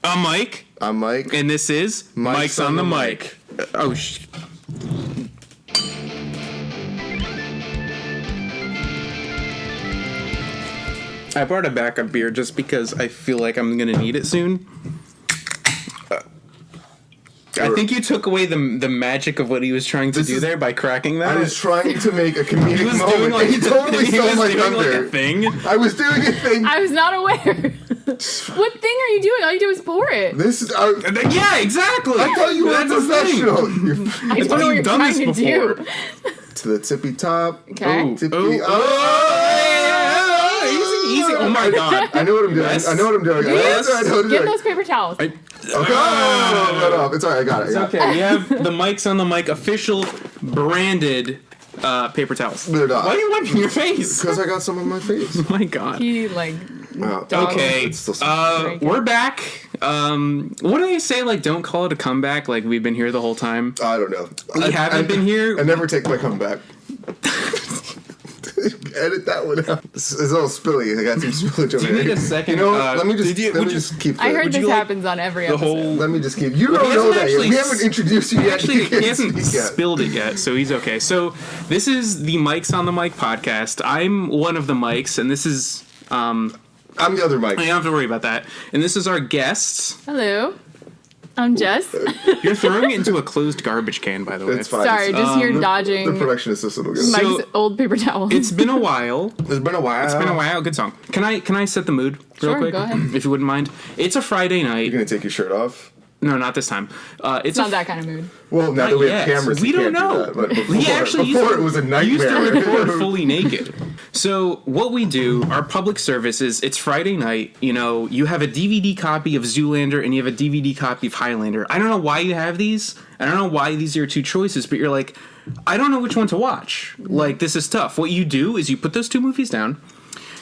I'm Mike. I'm Mike. And this is Mike's on the Mic. I brought a backup beer just because I feel like I'm going to need it soon. I think you took away the magic of what he was trying to do there by cracking that. I was trying to make a comedic moment. He totally stole my thunder. I was doing a thing. I was not aware. What thing are you doing? All you do is pour it. This is... yeah, exactly. I thought you were a professional. I don't know what you're trying to do. To the tippy top. Okay. Ooh, tippy... Easy. Oh my god. I know what I'm doing. Yes. I know what I'm doing. Get those paper towels. Okay. It's alright. I got it. It's okay. We have the Mike's on the Mic official branded paper towels. They're not. Why are you wiping your face? Because I got some on my face. Oh my god. He Okay. We're back. What do they say? Like, don't call it a comeback. Like, we've been here the whole time. I don't know. We haven't been here. I never take my comeback. Edit that one out. It's a little spilly. I got some spillage over Do you here. need a second? You know, let me just keep that. I heard this happens on every episode. Let me just keep... You don't know that yet. We haven't introduced you yet. Actually, he hasn't spilled it yet, so he's okay. So, this is the Mike's on the Mic podcast. I'm one of the Mikes, and this is... I'm the other Mike. You don't have to worry about that. And this is our guest. Hello. I'm Jess. You're throwing it into a closed garbage can, by the way. It's fine. Sorry, just here dodging The production assistant will get it. Mike's old paper towel. It's been a while. It's been a while. Good song. Can I set the mood real quick? Go ahead. If you wouldn't mind. It's a Friday night. You're going to take your shirt off? No, not this time. It's not that kind of mood. Well, now that we have cameras, we don't know. Do that, but Before it was a nightmare. He used to record fully naked. So what we do, our public service is, it's Friday night. You know, you have a DVD copy of Zoolander and you have a DVD copy of Highlander. I don't know why you have these. I don't know why these are your two choices, but you're like, I don't know which one to watch. Like, this is tough. What you do is you put those two movies down.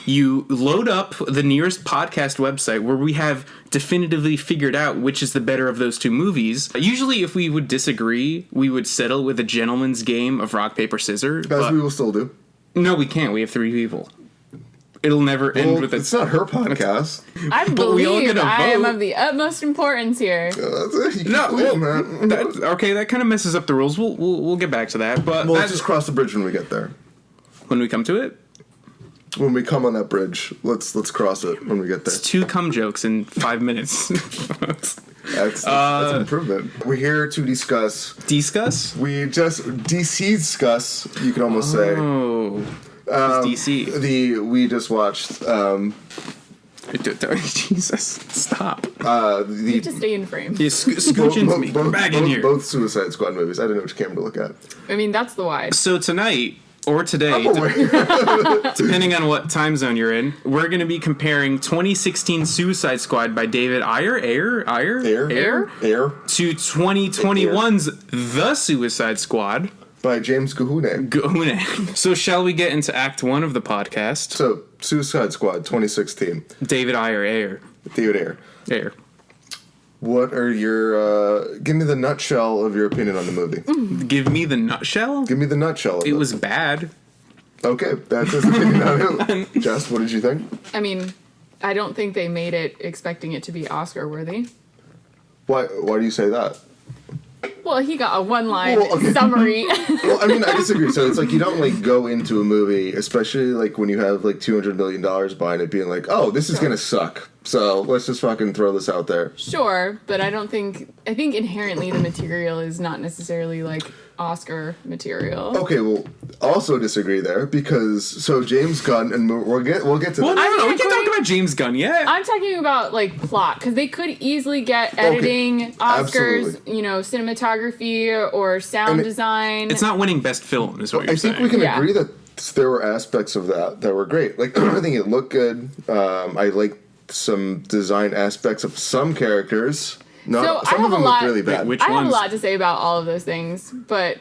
You load up the nearest podcast website where we have definitively figured out which is the better of those two movies. Usually, if we would disagree, we would settle with a gentleman's game of rock, paper, scissors. As we will still do. No, we can't. We have three people. It'll never end with it's not her podcast. I believe I am of the utmost importance here. That kind of messes up the rules. We'll get back to that. But let's just cross the bridge when we get there. When we come to it? When we come on that bridge, let's cross it when we get there. It's 2 cum jokes in 5 minutes. That's an improvement. We're here to discuss. Discuss? We just discuss. You could almost say. Oh, DC. We just watched. Jesus, stop. You have to stay in frame. Yeah, scooch into me. Back in here. Both Suicide Squad movies. I didn't know which camera to look at. I mean, that's the why. So tonight. Or today, depending on what time zone you're in, we're going to be comparing 2016 Suicide Squad by David Ayer to 2021's The Suicide Squad by James Gahune. So shall we get into Act 1 of the podcast? So, Suicide Squad 2016. David Ayer. What are your... give me the nutshell of your opinion on the movie. Give me the nutshell? Give me the nutshell. It was bad. Okay, that's his opinion on it. Jess, what did you think? I mean, I don't think they made it expecting it to be Oscar worthy. Why do you say that? Well, he got a one-line summary. Well, I mean, I disagree. So it's like you don't go into a movie, especially when you have $200 million behind it, being like, oh, this is gonna suck. So let's just fucking throw this out there. Sure, but I think inherently the material is not necessarily Oscar material. Okay, well, also disagree there because James Gunn, and we'll get to that. Well, no, we can talk about James Gunn yet. I'm talking about plot because they could easily get editing, Oscars, absolutely. Cinematography or sound design. It's not winning best film, is what you're saying. I think we can agree that there were aspects of that were great. I think it looked good. I like some design aspects of some characters. No, some of them look really bad. Which I ones? have a lot to say about all of those things, but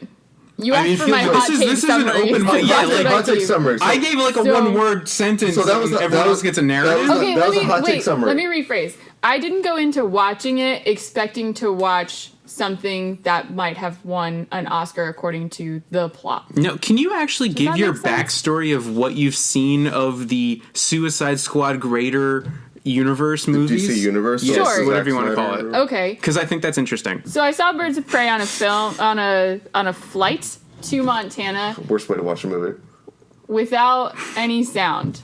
you asked for my this hot is take an summary. open mic. Hot take summary. I gave a one-word sentence. So everyone else gets a narrative. That was a hot take summary. Let me rephrase. I didn't go into watching it expecting to watch something that might have won an Oscar according to the plot. No, can you actually give your make sense? backstory of what you've seen of the Suicide Squad greater universe movies. DC universe, yes, Sure. whatever you want to call it. Okay. Because I think that's interesting. So I saw Birds of Prey on a film on a flight to Montana Worst way to watch a movie. without any sound.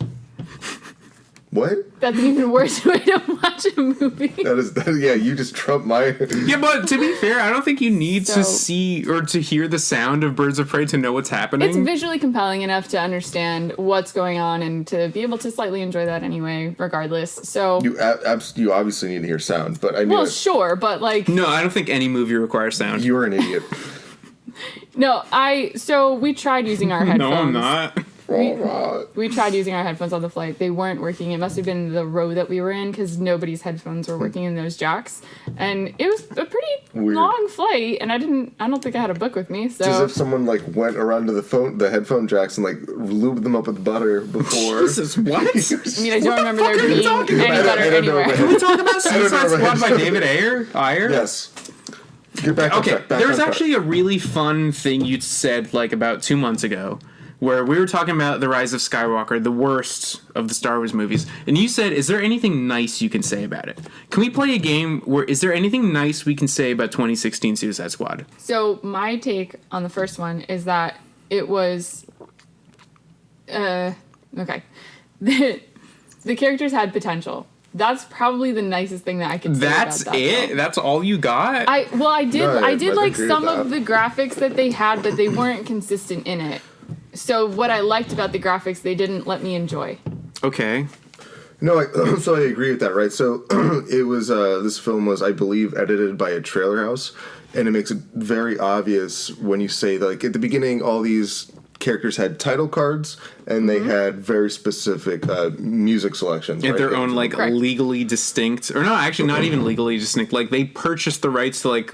What? That's an even worse way to watch a movie. Yeah, you just trumped my... Yeah, but to be fair, I don't think you need So- to see or to hear the sound of Birds of Prey to know what's happening. It's visually compelling enough to understand what's going on and to be able to slightly enjoy that anyway, regardless. So, You obviously need to hear sound, but I mean... well, sure, but like, No, I don't think any movie requires sound. You're an idiot. no, so we tried using our headphones. No, I'm not. We tried using our headphones on the flight. They weren't working. It must have been the row that we were in because nobody's headphones were working in those jacks. And it was a pretty Weird. long flight, and I don't think I had a book with me. It's as So if someone like went around to the headphone jacks and like lubed them up with butter before. Jesus, what? I mean, I don't remember fuck there are you being talking any about? butter I don't know anywhere. about Can we talk about I don't know Suicide about Squad by his- David Ayer? Yes. Get back on Okay, track. there was actually a really fun thing you said like about 2 months ago where we were talking about The Rise of Skywalker, the worst of the Star Wars movies, and you said, is there anything nice you can say about it? Can we play a game where is there anything nice we can say about 2016 Suicide Squad? So my take on the first one is that it was, okay, the characters had potential. That's probably the nicest thing that I could say That's about that it? film. That's all you got? I did No, I did I like agree some with of that. the graphics that they had, but they weren't consistent in it. So what I liked about the graphics, they didn't let me enjoy. Okay. No, so I agree with that, right? So it was this film was, I believe, edited by a trailer house, and it makes it very obvious when you say that, like at the beginning, all these characters had title cards, and they had very specific music selections. At right? their own, like, Correct. legally distinct, or no, actually not even legally distinct, like, they purchased the rights to, like,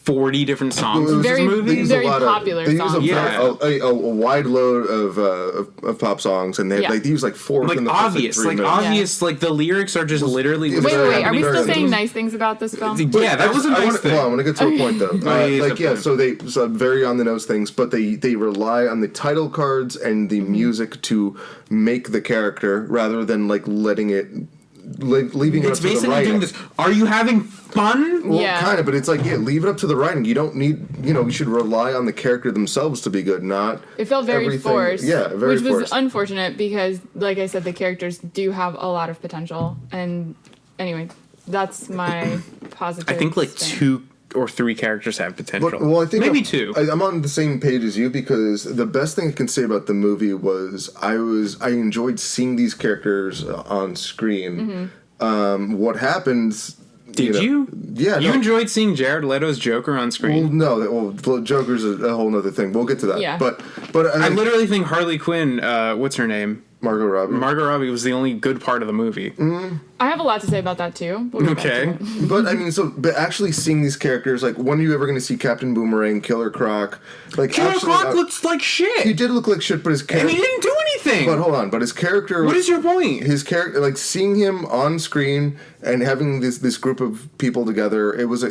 40 different songs in Very- this movie. use very a lot popular they use songs. a wide load of pop songs, and they Yeah. use like four Like, in the first, obvious, 3 like, minutes. obvious, like, the lyrics are just literally... Wait, Wait, are we Very still saying nice. nice things about this film? Yeah, that was a nice thing. Hold on, I want to get to a point though. yeah, Like that's yeah, fine. so very on the nose things, but they rely on the title cards and the music to make the character rather than like letting it leaving it It's up to the basically writing. doing this. Are you having fun? Well, Yeah. kind of, but it's like leave it up to the writing. You don't need you should rely on the character themselves to be good, not It felt very everything- forced. Yeah, very which was forced. unfortunate because, like I said, the characters do have a lot of potential. And anyway, that's my positive. I think, like, stance. 2 or 3 characters have potential. But, well, I think maybe 2. I'm on the same page as you because the best thing I can say about the movie was I enjoyed seeing these characters on screen. What happens? Did you? Yeah, You no. enjoyed seeing Jared Leto's Joker on screen? Well, no, Joker's a whole nother thing. We'll get to that. Yeah. But I literally think Harley Quinn, what's her name? Margot Robbie. Margot Robbie was the only good part of the movie. I have a lot to say about that too. We'll get back to Okay. it. But I mean, but actually seeing these characters, like, when are you ever going to see Captain Boomerang, Killer Croc? Like, Killer actually, Croc looks like shit. he did look like shit, but his and character. he didn't do anything. But hold on, but his character. What is your point? His character, like seeing him on screen and having this group of people together, it was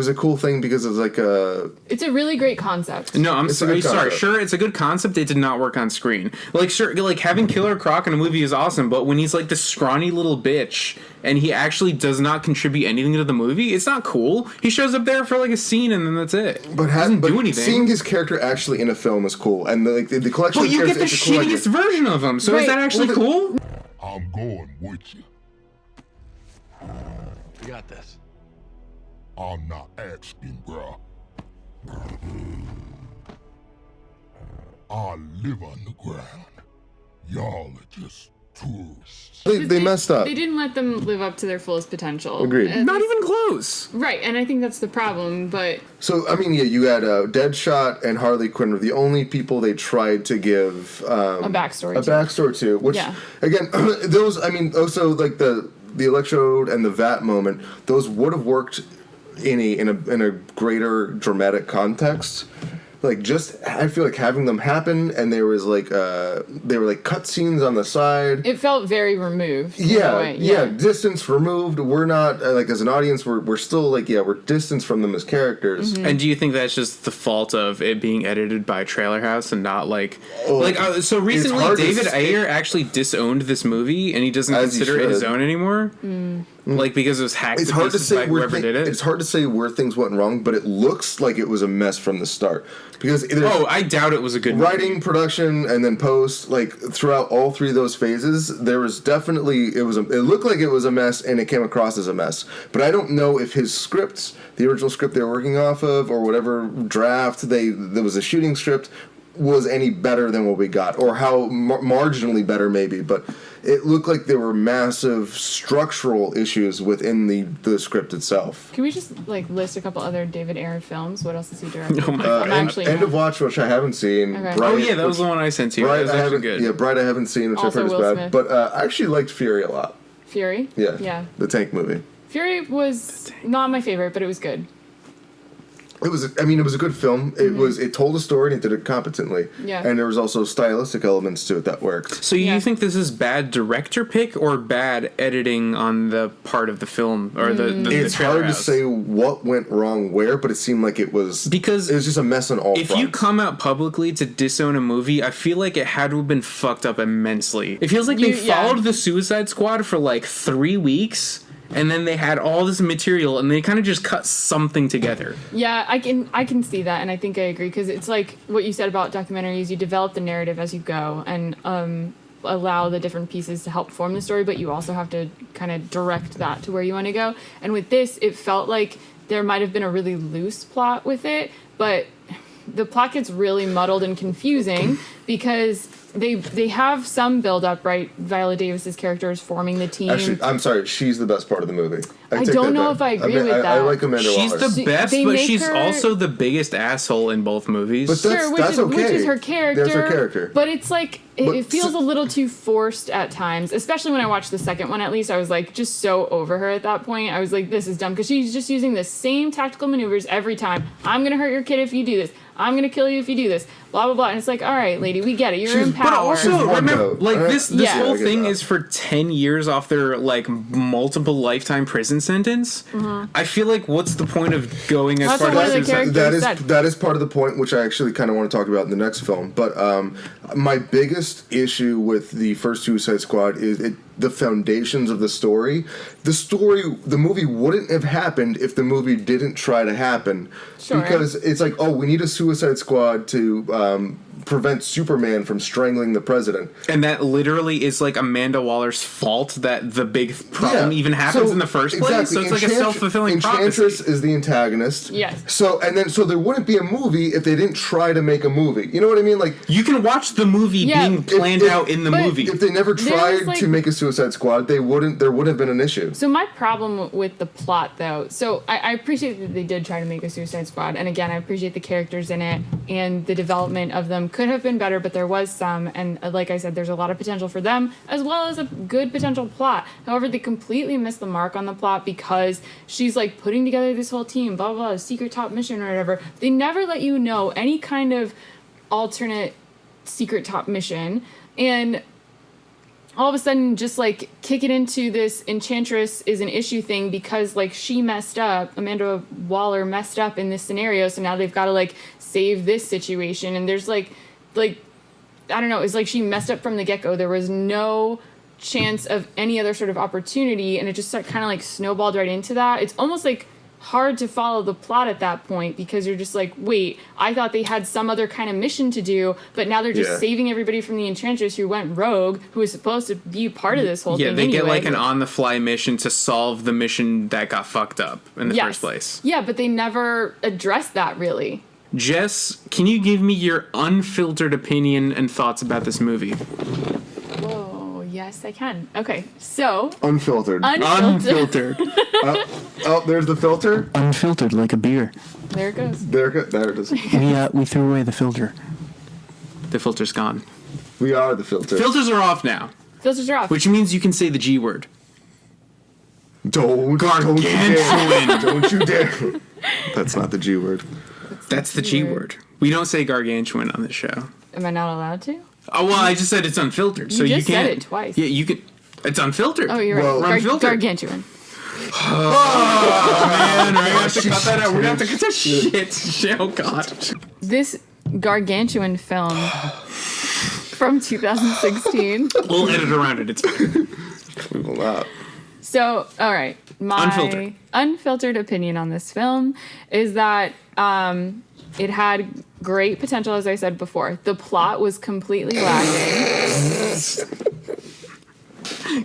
a cool thing because it's like a. It's a really great concept. No, I'm It's a sorry. good concept. Sure, it's a good concept. It did not work on screen. Like, sure, like having Killer Croc in a movie is awesome, but when he's like this scrawny little bitch and he actually does not contribute anything to the movie, it's not cool. He shows up there for like a scene and then that's it. But doesn't do anything. Seeing his character actually in a film is cool, and the collection. But of you get characters, the it's a collection. shittiest version of him. So is Right. that actually Well, cool? I'm going with you. You got this. I'm not asking, bruh. I live underground. Y'all are just tourists. They messed up. They didn't let them live up to their fullest potential. Agreed. At Not least- even close. Right, and I think that's the problem. But So I mean, yeah, you had Deadshot and Harley Quinn were the only people they tried to give a backstory. a backstory to, which Yeah. again, those I mean, also like the electrode and the vat moment, those would have worked in a greater dramatic context. like just I feel like having them happen, and there was like they were like cutscenes on the side. It felt very removed. in a Yeah, way. yeah, distance removed. We're not like as an audience. We're still like we're distanced from them as characters. And do you think that's just the fault of it being edited by Trailer House and not like so recently hard to David say. Ayer actually disowned this movie and he doesn't As he consider it his should. own anymore? Like because it was hacked It's to hard to pieces say by whoever did it. It's hard to say where things went wrong, but it looks like it was a mess from the start because there's I doubt it was a good movie. writing, production, and then post. Like throughout all three of those phases, there was definitely it looked like it was a mess, and it came across as a mess. But I don't know if his scripts, the original script they were working off of, or whatever draft there was a shooting script, was any better than what we got, or how marginally better maybe. But it looked like there were massive structural issues within the script itself. Can we just like list a couple other David Ayer films? What else has he directed? Oh my God. End of Watch, which I haven't seen. Okay. Oh yeah, that was the one I sent to you. That Bright, was I actually haven't. good. Yeah, Bright, I haven't seen, which Also I've heard Will is bad. Smith. But I actually liked Fury a lot. Fury? Yeah. Yeah. The tank movie. Fury was not my favorite, but it was good. It was a good film. It told a story and it did it competently. Yeah. And there was also stylistic elements to it that worked. So Yeah. you think this is bad director pick or bad editing on the part of the film or the It's trailer hard to house? say what went wrong where, but it seemed like it was Because it was just a mess on all if fronts. you come out publicly to disown a movie, I feel like it had to have been fucked up immensely. It feels like they followed the Suicide Squad for like 3 weeks, and then they had all this material, and they kind of just cut something together. Yeah, I can see that, and I think I agree because it's like what you said about documentaries. You develop the narrative as you go, and allow the different pieces to help form the story, but you also have to kind of direct that to where you want to go. And with this, it felt like there might have been a really loose plot with it, but the plot gets really muddled and confusing because they have some build up, right? Viola Davis's character is forming the team. Actually, I'm sorry, she's the best part of the movie. I take don't that know back. if I agree with I that. like Amanda She's Waller. the best, They but make she's her- also the biggest asshole in both movies. But that's- Sure, which is her character. There's her character. But it's like But it feels so- a little too forced at times, especially when I watched the second one. At least I was like just so over her at that point. I was like, this is dumb because she's just using the same tactical maneuvers every time. I'm gonna hurt your kid if you do this. I'm gonna kill you if you do this. Blah blah blah. And it's like, all right, lady, we get it. You're She's- in but power. She's Also, one remember, note. like this Yeah. whole I get thing that. is for 10 years off their like multiple lifetime prison sentence. I feel like what's the point of going as That's far what as one of the suicide? characters- that is said. that is part of the point, which I actually kind of want to talk about in the next film. But my biggest issue with the first Suicide Squad is the foundations of the story. The movie wouldn't have happened if the movie didn't try to happen. Sure. Because it's like, oh, we need a Suicide Squad to prevent Superman from strangling the president. And that literally is like Amanda Waller's fault that the big problem even happens So, in the first place. exactly. So it's like a self-fulfilling Enchantress prophecy. is the antagonist. Yes. So there wouldn't be a movie if they didn't try to make a movie. You know what I mean? Like You can watch the movie Yeah, being planned if- out in the but movie. if they never There tried was, like- to make a Suicide Squad, there wouldn't have been an issue. So my problem with the plot, though, so I appreciate that they did try to make a Suicide Squad, and again, I appreciate the characters in it, and the development of them could have been better, but there was some, and like I said, there's a lot of potential for them, as well as a good potential plot. However, they completely missed the mark on the plot because she's like putting together this whole team, blah, blah, blah, secret top mission or whatever. They never let you know any kind of alternate secret top mission, and all of a sudden just like kick it into this Enchantress is an issue thing because like she messed up, Amanda Waller messed up in this scenario, so now they've got to like save this situation, and there's like I don't know, it's like she messed up from the get-go. There was no chance of any other sort of opportunity, and it just kind of like snowballed right into that. It's almost like hard to follow the plot at that point because you're just like, wait, I thought they had some other kind of mission to do, but now they're just Yeah. saving everybody from the Enchantress who went rogue, who was supposed to be part of this whole Yeah, thing they get anyway. like an on-the-fly mission to solve the mission that got fucked up in the first place. Yeah, but they never addressed that really. Jess, can you give me your unfiltered opinion and thoughts about this movie? Whoa, yes, I can. Okay, so Unfiltered. Unfiltered. Oh, there's the filter. Unfiltered, like a beer. there it goes. There it is. We threw away the filter. The filter's gone. We are the filter. Filters are off now, Filters are off. which means you can say the G word. Don't you dare. Don't you dare. That's not the G word. That's the G word. We don't say gargantuan on this show. Am I not allowed to? Oh, well, I just said it's unfiltered, so you just can't. said it twice. Yeah, you can. It's unfiltered. Oh, you're Well, right. unfiltered. Gargantuan. Oh, man, we're gonna have to cut that out. We're gonna have to cut that shit. Oh, God. This gargantuan film from 2016. We'll edit around it. It's fine. We will not. So, all right. My unfiltered opinion on this film is that it had great potential, as I said before. The plot was completely lacking.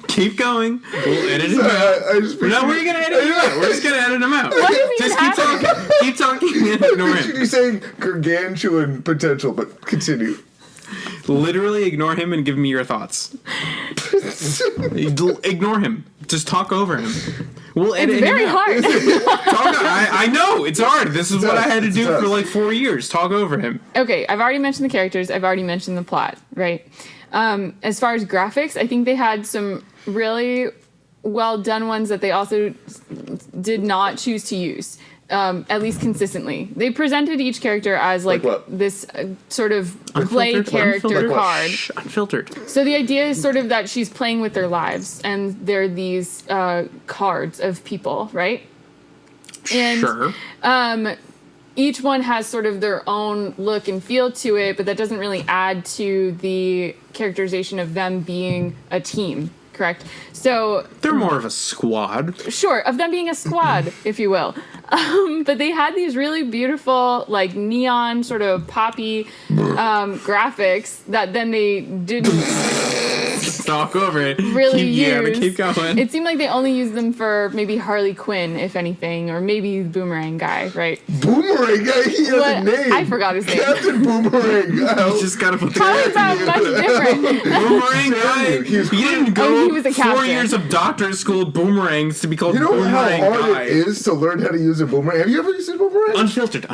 Keep going. We'll edit it out. No, we're gonna edit it out. We're just gonna edit them out. What is Just even keep talking. Keep talking and ignore him. You're saying gargantuan potential, but continue. Literally ignore him and give me your thoughts. Ignore him. Just talk over him. We'll edit It's very him out. hard. I know, it's hard. This is what I had to do tough. for like 4 years. Talk over him. Okay, I've already mentioned the characters. I've already mentioned the plot, right? As far as graphics, I think they had some really well done ones that they also did not choose to use, at least consistently. They presented each character as like what? this sort of play character Unfiltered. card. Shh, unfiltered. So the idea is sort of that she's playing with their lives, and they're these cards of people, right? And, Sure. each one has sort of their own look and feel to it, but that doesn't really add to the characterization of them being a team, correct? So, They're more of a squad. sure, of them being a squad, if you will. But they had these really beautiful, like, neon, sort of poppy graphics that then they didn't Talk over it. really keep going. It seemed like they only used them for maybe Harley Quinn, if anything, or maybe Boomerang guy, right? Boomerang guy, he has What? a name. I forgot his name. Captain Boomerang. You just gotta put How is that much different? Boomerang guy. He was- He didn't go Oh, he was a 4 captain. years of doctorate school boomerangs to be called You know how Boomerang hard guy. it is to learn how to use a boomerang? Have you ever used a boomerang? Unfiltered.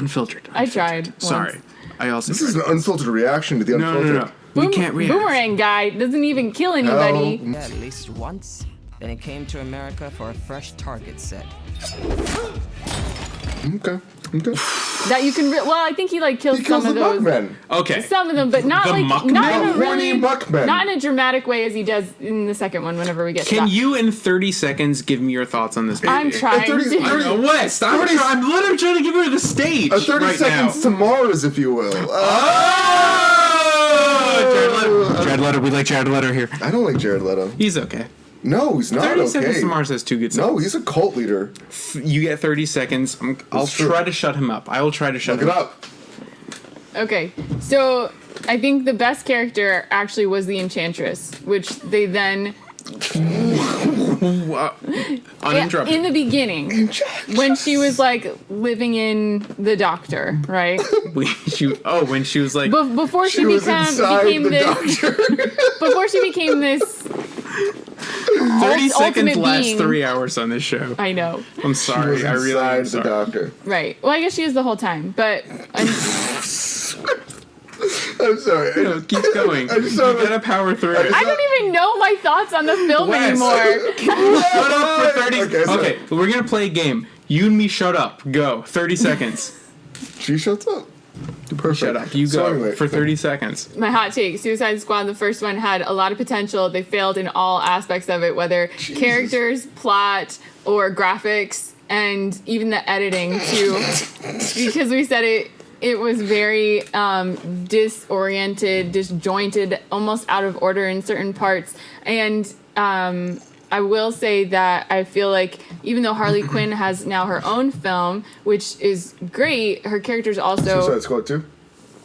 I tried. Once. Sorry. I also This is an unfiltered reaction to the no, unfiltered. no. We can't react. Boomerang guy doesn't even kill anybody. No. At least once. Then he came to America for a fresh target set. Okay. That you can. Well, I think he like kills He kills some the of those. Muckmen. Okay. Some of them, but not The like Muckmen? not in a The horny really Muckmen. not in a dramatic way as he does in the second one. Whenever we get to Can that. you, in 30 seconds, give me your thoughts on this movie? I'm trying 30 to. I know what? Stop. 30 I'm literally trying to give her the stage. 30 right seconds now. to Mars, if you will. Oh! Jared Leto. We like Jared Leto here. I don't like Jared Leto. He's okay. No, he's not 30 okay. seconds to Mars has two good songs. No, he's a cult leader. You get 30 seconds. I'll That's true. try to shut him up. I will try to shut Look him it up. Okay, so I think the best character actually was the Enchantress, which they then Uninterrupted. in the beginning when she was like living in the Doctor, right? when she was like, Before she, She was became inside the this. doctor. Before she became this. 30 seconds ultimate lasts being. 3 hours on this show. I know, I'm She sorry. was I really am inside the sorry. doctor. right? Well, I guess she is the whole time, but I'm sorry. Keep going. I just You saw gotta power through it. I don't even know my thoughts on the film Wes. anymore. Shut up for 30 Okay, sorry. Okay, we're gonna play a game. You and me shut up. Go. 30 seconds. She shuts up. Perfect. Shut up. You So go anyway, for 30 seconds. My hot take: Suicide Squad, the first one, had a lot of potential. They failed in all aspects of it, whether characters, plot, or graphics, and even the editing too. Because we said it was very disoriented, disjointed, almost out of order in certain parts. And I will say that I feel like even though Harley Quinn has now her own film, which is great, her character's also Suicide Squad 2?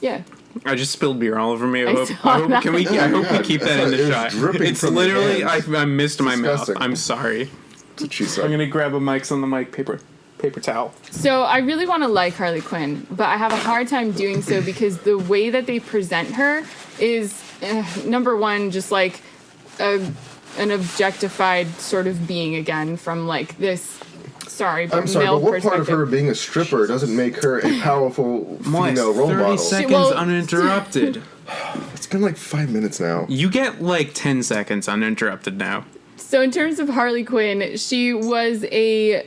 yeah. I just spilled beer all over me. I I hope, saw I hope, that. can we, I hope we keep that in It the was shot. dripping It's from your literally, I hands. missed my mouth. Disgusting. I'm sorry. That's what she I'm said. gonna grab a mic on the mic, paper towel. So I really want to like Harley Quinn, but I have a hard time doing so because the way that they present her is, number one, just like an objectified sort of being again from like this. Sorry, I'm sorry, male but what part of perspective. her being a stripper doesn't make her a powerful Moist, female role 30 model? seconds Well- uninterrupted. It's been like 5 minutes now. You get like 10 seconds uninterrupted now. So in terms of Harley Quinn, she was a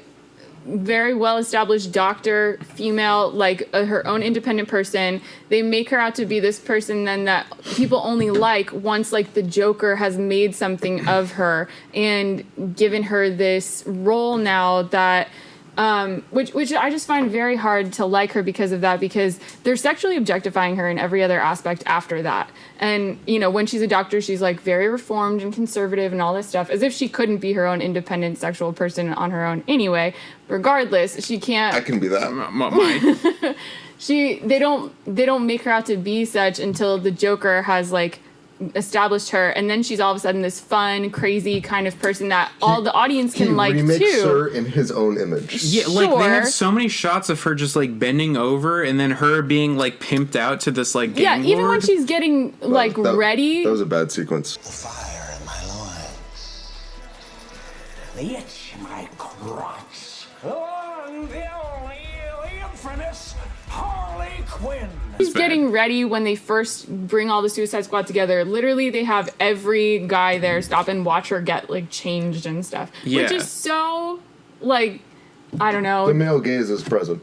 very well established doctor, female, like her own independent person. They make her out to be this person then that people only like once like the Joker has made something of her and given her this role now that which I just find very hard to like her because of that, because they're sexually objectifying her in every other aspect after that. And, you know, when she's a doctor, she's like very reformed and conservative and all this stuff, as if she couldn't be her own independent sexual person on her own anyway. Regardless, she can't. I can be that. Mine. They don't make her out to be such until the Joker has like established her, and then she's all of a sudden this fun, crazy kind of person that all the audience can like too. He remakes her in his own image. Yeah, like they Sure. have so many shots of her just like bending over, and then her being like pimped out to this like gang Even when lord. she's getting like ready. That was a bad sequence. Fire in my loins. The itch in my crotch. Oh, the infamous Harley Quinn. She's getting ready when they first bring all the Suicide Squad together. Literally, they have every guy there stop and watch her get like changed and stuff, Yeah. which is so like I don't know. The male gaze is present.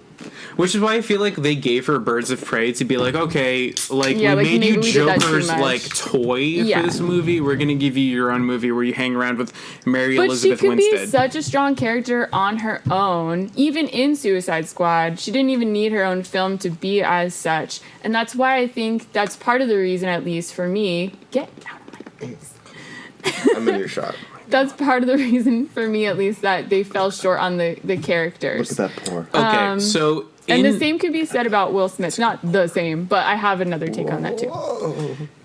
Which is why I feel like they gave her Birds of Prey to be like, okay, like Yeah, we like, made maybe you we did that too Joker's much. like toy Yeah. for this movie. We're gonna give you your own movie where you hang around with Mary But Elizabeth she could Winstead. be such a strong character on her own, even in Suicide Squad. She didn't even need her own film to be as such. And that's why I think that's part of the reason, at least for me, get out of my face. I'm in your shot. That's part of the reason for me, at least, that they fell short on the characters. Look at that pour. Okay, so And the same could be said about Will Smith. Not the same, but I have another take on that too.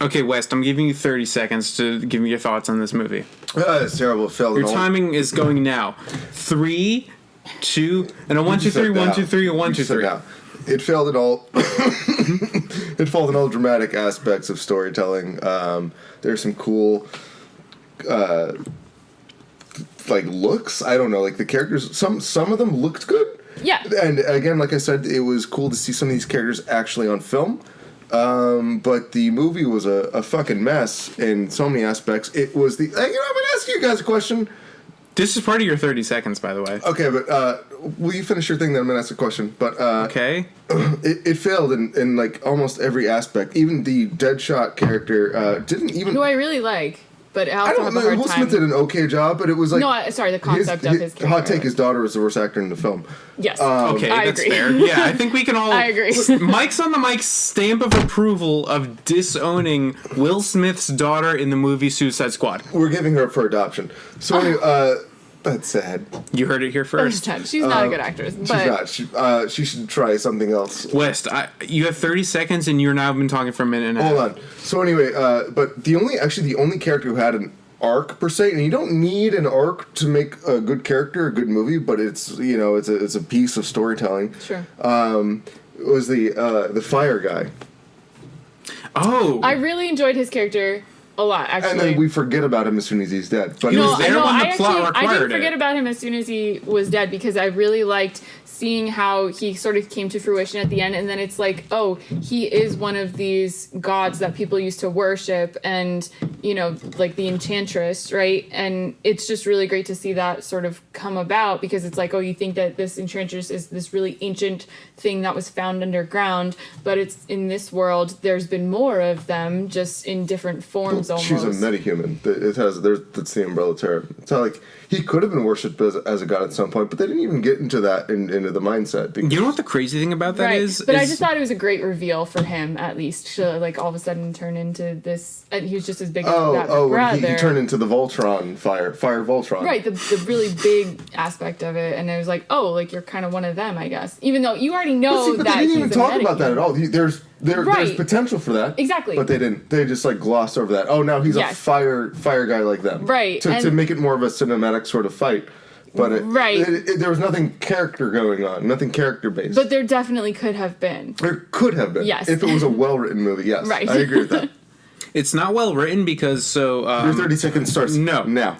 Okay, West, I'm giving you 30 seconds to give me your thoughts on this movie. It's terrible. It failed. Your timing is going now. 3, 2, and a 1, 2, 3, 1, 2, 3, a 1, 2, 3. It failed in all. It failed in all dramatic aspects of storytelling. There's some cool, like looks. I don't know, like the characters. Some of them looked good. Yeah. And again, like I said, it was cool to see some of these characters actually on film. But the movie was a fucking mess in so many aspects. It was the. I'm gonna ask you guys a question. This is part of your 30 seconds, by the way. Okay, but will you finish your thing? Then I'm gonna ask a question. But Okay. it failed in like almost every aspect. Even the Deadshot character didn't even. Who I really like, but I I also don't have a know. hard Will time. Smith did an okay job, but it was like Sorry, the concept of his character. hot take. His daughter was the worst actor in the film. Yes. Okay, I that's agree. fair. Yeah, I think we can all. I agree. Mike's on the mic stamp of approval of disowning Will Smith's daughter in the movie Suicide Squad. We're giving her up for adoption. So anyway, that's sad. You heard it here first. She's not a good actress. But She's not. She should try something else. West, you have 30 seconds and you're now been talking for a minute and a half. Hold on. So anyway, but the only character who had an arc per se, and you don't need an arc to make a good character, a good movie, but it's it's a piece of storytelling. Sure. Was the fire guy, Oh. I really enjoyed his character a lot, actually. and then we forget about him as soon as he's dead. But He was there when the plot I required didn't forget it. about him as soon as he was dead, because I really liked seeing how he sort of came to fruition at the end, and then it's like, oh, he is one of these gods that people used to worship, and like the Enchantress, right? And it's just really great to see that sort of come about, because it's like, oh, you think that this Enchantress is this really ancient thing that was found underground, but it's in this world there's been more of them, just in different forms almost. she's a metahuman. That's the umbrella term. It's not like he could have been worshipped as a god at some point, but they didn't even get into that into the mindset. You know what the crazy thing about that Right. is? But I just thought it was a great reveal for him, at least, to like all of a sudden turn into this. And he was just as big as that brother. He turned into the Voltron fire Voltron. Right, the really big aspect of it, and it was like, oh, like you're kind of one of them, I guess. Even though you already know But that they didn't even he's a talk about that metahuman. at all. There's Right. potential for that. Exactly. But they didn't. They just like glossed over that. Oh, now he's Yes. a fire guy like them. Right, To and- make it more of a cinematic sort of fight. But Right. there was nothing character going on. Nothing character based. But there definitely could have been. there could have been. Yes. If it was a well written movie. Yes. Right. I agree with that. It's not well written because Your 30 seconds starts no. now.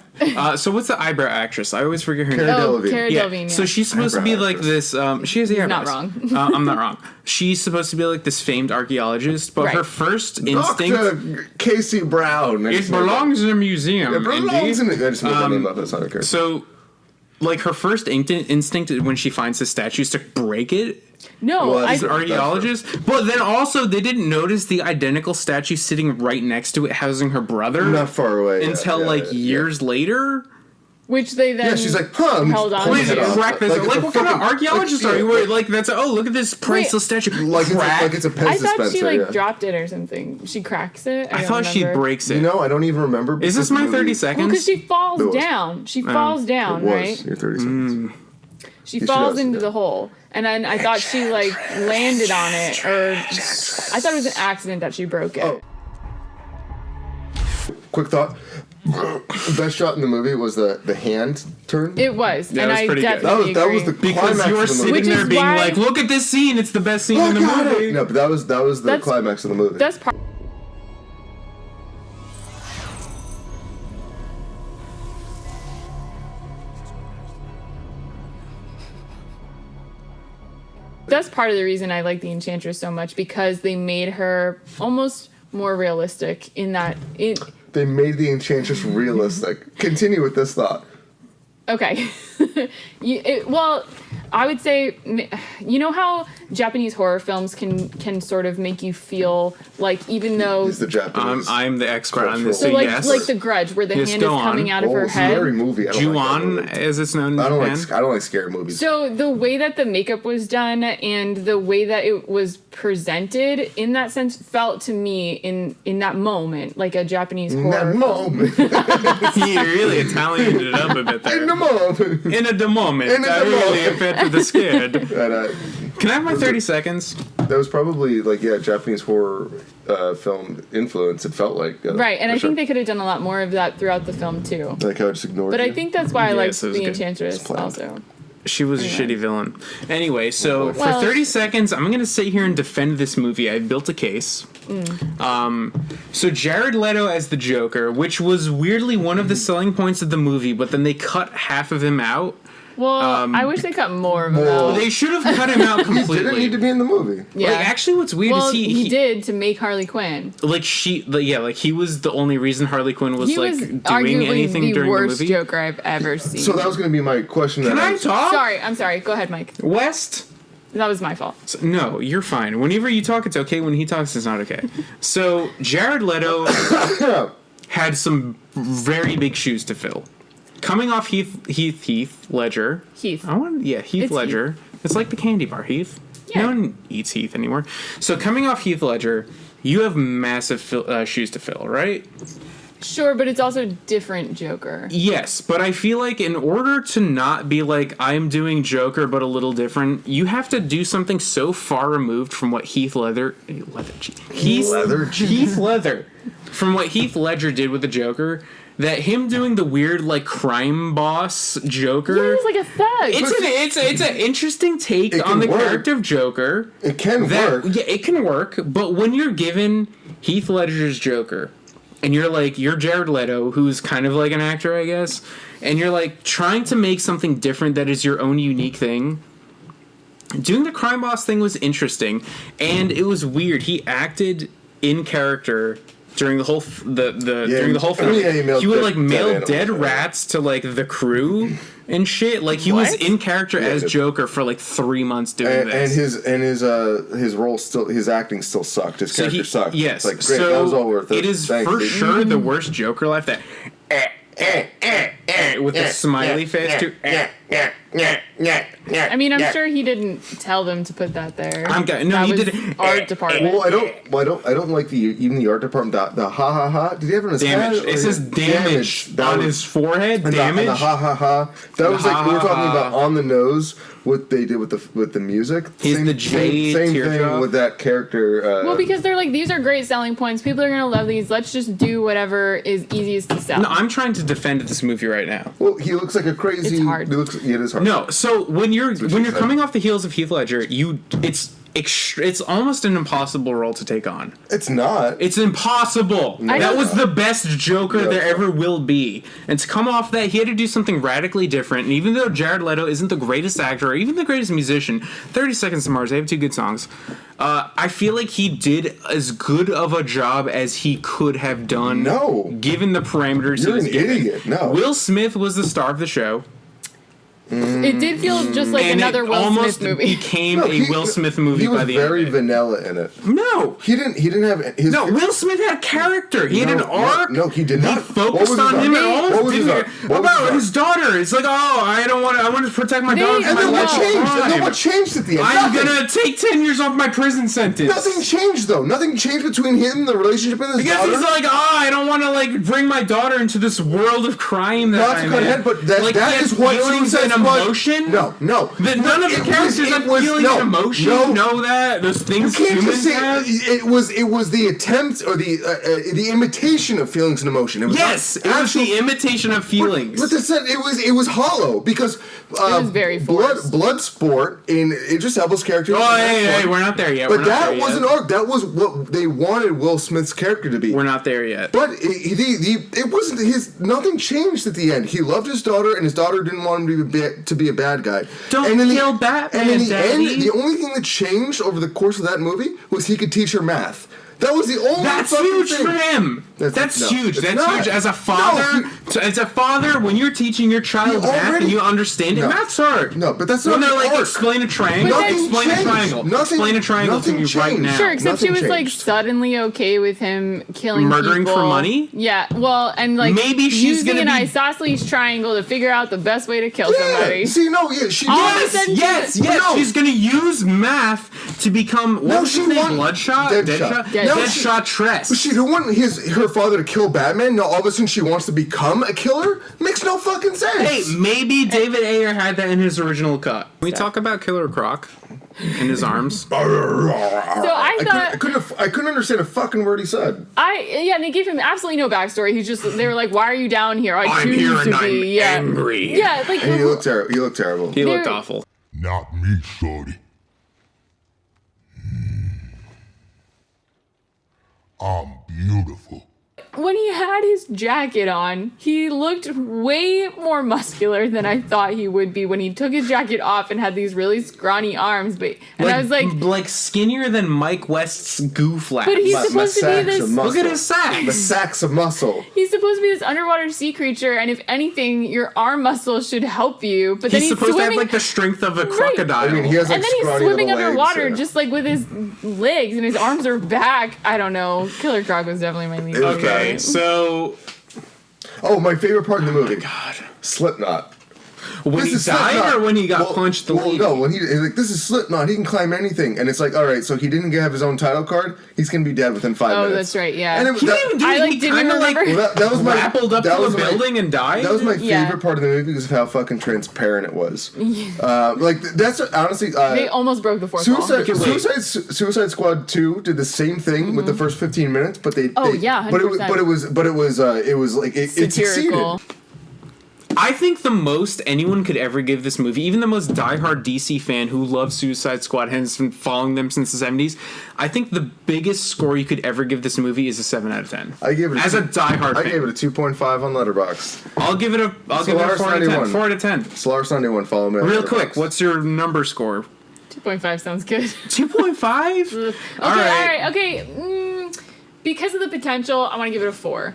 So what's the eyebrow actress? I always forget her Cara name. Oh, Delevingne. Cara Yeah, Delevingne. so she's supposed to be Eyebrow like actress. this. She has the eyebrows. not wrong. I'm not wrong. She's supposed to be like this famed archaeologist, but Right. her first instinct Dr. Casey Brown. it belongs in a museum. It belongs Indy. in it. I just made that name up. That's not a character. So, like her first instinct when she finds the statue is to break it. No, Well, As an archaeologist, but then also they didn't notice the identical statue sitting right next to it, housing her brother. Not far away until years later. which they then she's like, huh? held on Please to. crack this. Like what kind of archaeologist are you? Where like that's look at this priceless statue. Like it's a pen I dispenser. thought she like dropped it or something. She cracks it. I thought she breaks it. You know, I don't even remember. Is this my 30 seconds? Because she falls It was. down. She falls down, It was right? your 30 seconds. She she falls does, into yeah. the hole. And then I thought she like landed on it, or I thought it was an accident that she broke it. Oh. Quick thought. Best shot in the movie was the hand turn. It was, Yeah, and it was I pretty good. definitely that agree. was the Because climax you were of the movie. sitting Which there is being why- like, look at this scene. It's the best scene in the movie. No, but that was the That's- climax of the movie. That's part. That's part of the reason I like the Enchantress so much, because they made her almost more realistic in that it. They made the Enchantress realistic. Continue with this thought. Okay. Well, I would say, you know how Japanese horror films can sort of make you feel like, even though He's the Japanese. I'm the expert on this, so so like yes. like The Grudge, where the Yes, hand is go coming on. out of her it's a head. scary movie. I don't like that Ju-on, movie. as it's known in I Japan. don't like scary movies. So the way that the makeup was done and the way that it was presented in that sense felt to me in that moment like a Japanese in horror that film. moment. You really Italianed it up a bit there. In the moment. In a moment. In a I really moment. fit for the scared. And, Can I have my 30 seconds? that was probably Japanese horror film influence. It felt like Right, and for I sure. think they could have done a lot more of that throughout the film too. like how I just ignored. But I you. think that's why I liked Yes, it was the good. Enchantress It's planned. also. She was a shitty villain. Anyway, so for Well- 30 seconds, I'm going to sit here and defend this movie. I built a case. So Jared Leto as the Joker, which was weirdly one of the selling points of the movie, but then they cut half of him out. Well, I wish they cut more of him Well, out. They should have cut him out He didn't need completely. to be in the movie. Yeah. Like, actually, what's weird well, is he did to make Harley Quinn. like he was the only reason Harley Quinn was He like was doing arguably anything the during the worst movie. Joker I've ever seen. So that was going to be my question. Can I talk? Sorry, I'm sorry. Go ahead, Mike. West? That was my fault. No, you're fine. Whenever you talk, it's okay. When he talks, it's not okay. So Jared Leto had some very big shoes to fill. Coming off Heath Ledger. Heath. Heath It's Ledger. It's like the candy bar, Heath. Yeah. No one eats Heath anymore. So coming off Heath Ledger, you have massive shoes to fill, right? Sure, but it's also different Joker. Yes, but I feel like in order to not be like, I'm doing Joker but a little different, you have to do something so far removed from what Heath Ledger from what Heath Ledger did with the Joker, that him doing the weird like crime boss Joker. Yeah, he's like a thug. It's an interesting take It on can the work. character of Joker. It can work. Yeah, it can work, but when you're given Heath Ledger's Joker, and you're Jared Leto, who's kind of like an actor, I guess, and you're like trying to make something different that is your own unique thing. Doing the crime boss thing was interesting, and it was weird. He acted in character during the whole during the whole film. Yeah, he would like mail animals, dead right. rats to like the crew and shit. Like he was What? in character as Yeah. Joker for like 3 months doing And this. his role still, his acting still sucked. His character sucked. Yes, Like, great, so that was all worth it. It is Thanks, for dude. sure the worst Joker life. That with the smiley face too. I mean, I'm sure he didn't tell them to put that there. No, he was did. art department. Well, I don't like even the art department. The ha ha ha. Did he have it on his Damage. head? It says damage That on was- his forehead. and Damage. the ha ha ha. That was like we were ha, talking ha. about on the nose. What they did with the music. He's the J same teardrop. thing with that character. Well, because they're like, these are great selling points. People are gonna love these. Let's just do whatever is easiest to sell. No, I'm trying to defend this movie right now. well, he looks like a crazy. It's hard. He looks. Yeah, it is hard. No, so when you're what when she you're said. coming off the heels of Heath Ledger, it's almost an impossible role to take on. it's not. It's impossible. I That don't- was the best Joker Yeah. there ever will be. And to come off that, he had to do something radically different. And even though Jared Leto isn't the greatest actor or even the greatest musician, 30 Seconds to Mars, they have 2 good songs. I feel like he did as good of a job as he could have done. No. Given the parameters You're he was an given. idiot. No. Will Smith was the star of the show. It did feel just like And another it Will almost Smith movie. became a Will Smith movie He was by the very end. vanilla in it. No. He didn't have his. No, Will Smith had character. He had an arc. No, he did not. He focused on him and almost What was his didn't. arc? What was About his daughter. It's like, I want to protect my daughter. And then what changed? And then what changed at the end? I'm Nothing. gonna take 10 years off my prison sentence. Nothing changed though. Nothing changed between him, the relationship, and his Because daughter. he's like, I don't want to bring my daughter into this world of crime that Not to I'm cut in. ahead, but that he is has what feelings Suicide and Squad- emotion. No. None of the characters have feelings and emotion. No. You know that those things You can't humans just say have. it was the attempt or the imitation of feelings and emotion. It was Yes, not it was the imitation of feelings. But that's it was hollow because was very forced. Bloodsport in Idris Elba's character. Oh, hey, we're not there yet. But We're not that there was yet. an arc. That was what they wanted Will Smith's character to be. We're not there yet. But it wasn't his. Nothing changed at the end. He loved his daughter, and his daughter didn't want him to be a bad guy. Don't and in kill the, Batman, And in the Daddy. end, the only thing that changed over the course of that movie was he could teach her math. That was the only. That's fucking huge thing. for him. That's no, huge. it's That's not. huge. As a father, when you're teaching your child math already- and you understand it, No. math's hard. No, but that's when not they're the like, arc. explain a triangle. Nothing Explain a changed. triangle. Nothing- Explain a triangle to nothing me right changed. now. Sure, except she Nothing was changed. suddenly okay with him killing Murdering people. for money? Yeah, well, and Maybe she's using gonna an be- isosceles triangle to figure out the best way to kill somebody. Yeah. See, no, yeah, she All of a did. sudden- Yes. No. She's gonna use math to become what was his name? Bloodshot? Deadshot. Deadshot Tress. But she didn't want her father to kill Batman. Now all of a sudden she wants to become a killer. Makes no fucking sense. Hey, maybe David Ayer had that in his original cut. Can we talk about Killer Croc in his arms? So I thought I couldn't understand a fucking word he said. and they gave him absolutely no backstory. They were like, "Why are you down here? I I'm choose here to and be." I'm angry. Yeah, like And he looked terrible. He looked They're- awful. Not me, shorty. I'm beautiful. when he had his jacket on, he looked way more muscular than I thought he would be when he took his jacket off and had these really scrawny arms. I was like skinnier than Mike West's goof laps. But he's My supposed to be sacks this. of muscle. Look at his sacks. The sacks of muscle. He's supposed to be this underwater sea creature, and if anything, your arm muscles should help you. But then He's he's supposed swimming, to have the strength of a crocodile. I mean, he has and then he's scrawny swimming little legs, underwater, yeah. just with his legs, and his arms are back. I don't know. Killer Croc was definitely my lead. Okay, so Oh, my favorite part in the movie. God, Slipknot. when This he is died Slipknot. or when he got punched the lead? No, when he's like, this is Slipknot. He can climb anything. And it's like, all right, so he didn't have his own title card. He's going to be dead within 5 Oh, minutes. that's right, yeah. And it, He that, didn't even do I, it. like, He didn't kind of like remember. well, that was my grappled up that to a was my- building and died. That was my Yeah. favorite part of the movie because of how fucking transparent it was. That's honestly. They almost broke the fourth wall. Suicide Squad 2 did the same thing with the first 15 minutes, but they. Oh, they- yeah, but it was 100%. it was like it succeeded. Satirical. I think the most anyone could ever give this movie, even the most diehard DC fan who loves Suicide Squad and has been following them since the 70s, I think the biggest score you could ever give this movie is a 7 out of 10. I gave it as a diehard I fan. gave it a 2.5 on Letterboxd. I'll give it a 4 out of 10. 91. 4 out of 10. Solar Sunday one. Follow me. On Real Letterboxd. quick, what's your number score? 2.5 sounds good. 2.5? Okay, all right. Okay. Because of the potential, I want to give it a 4.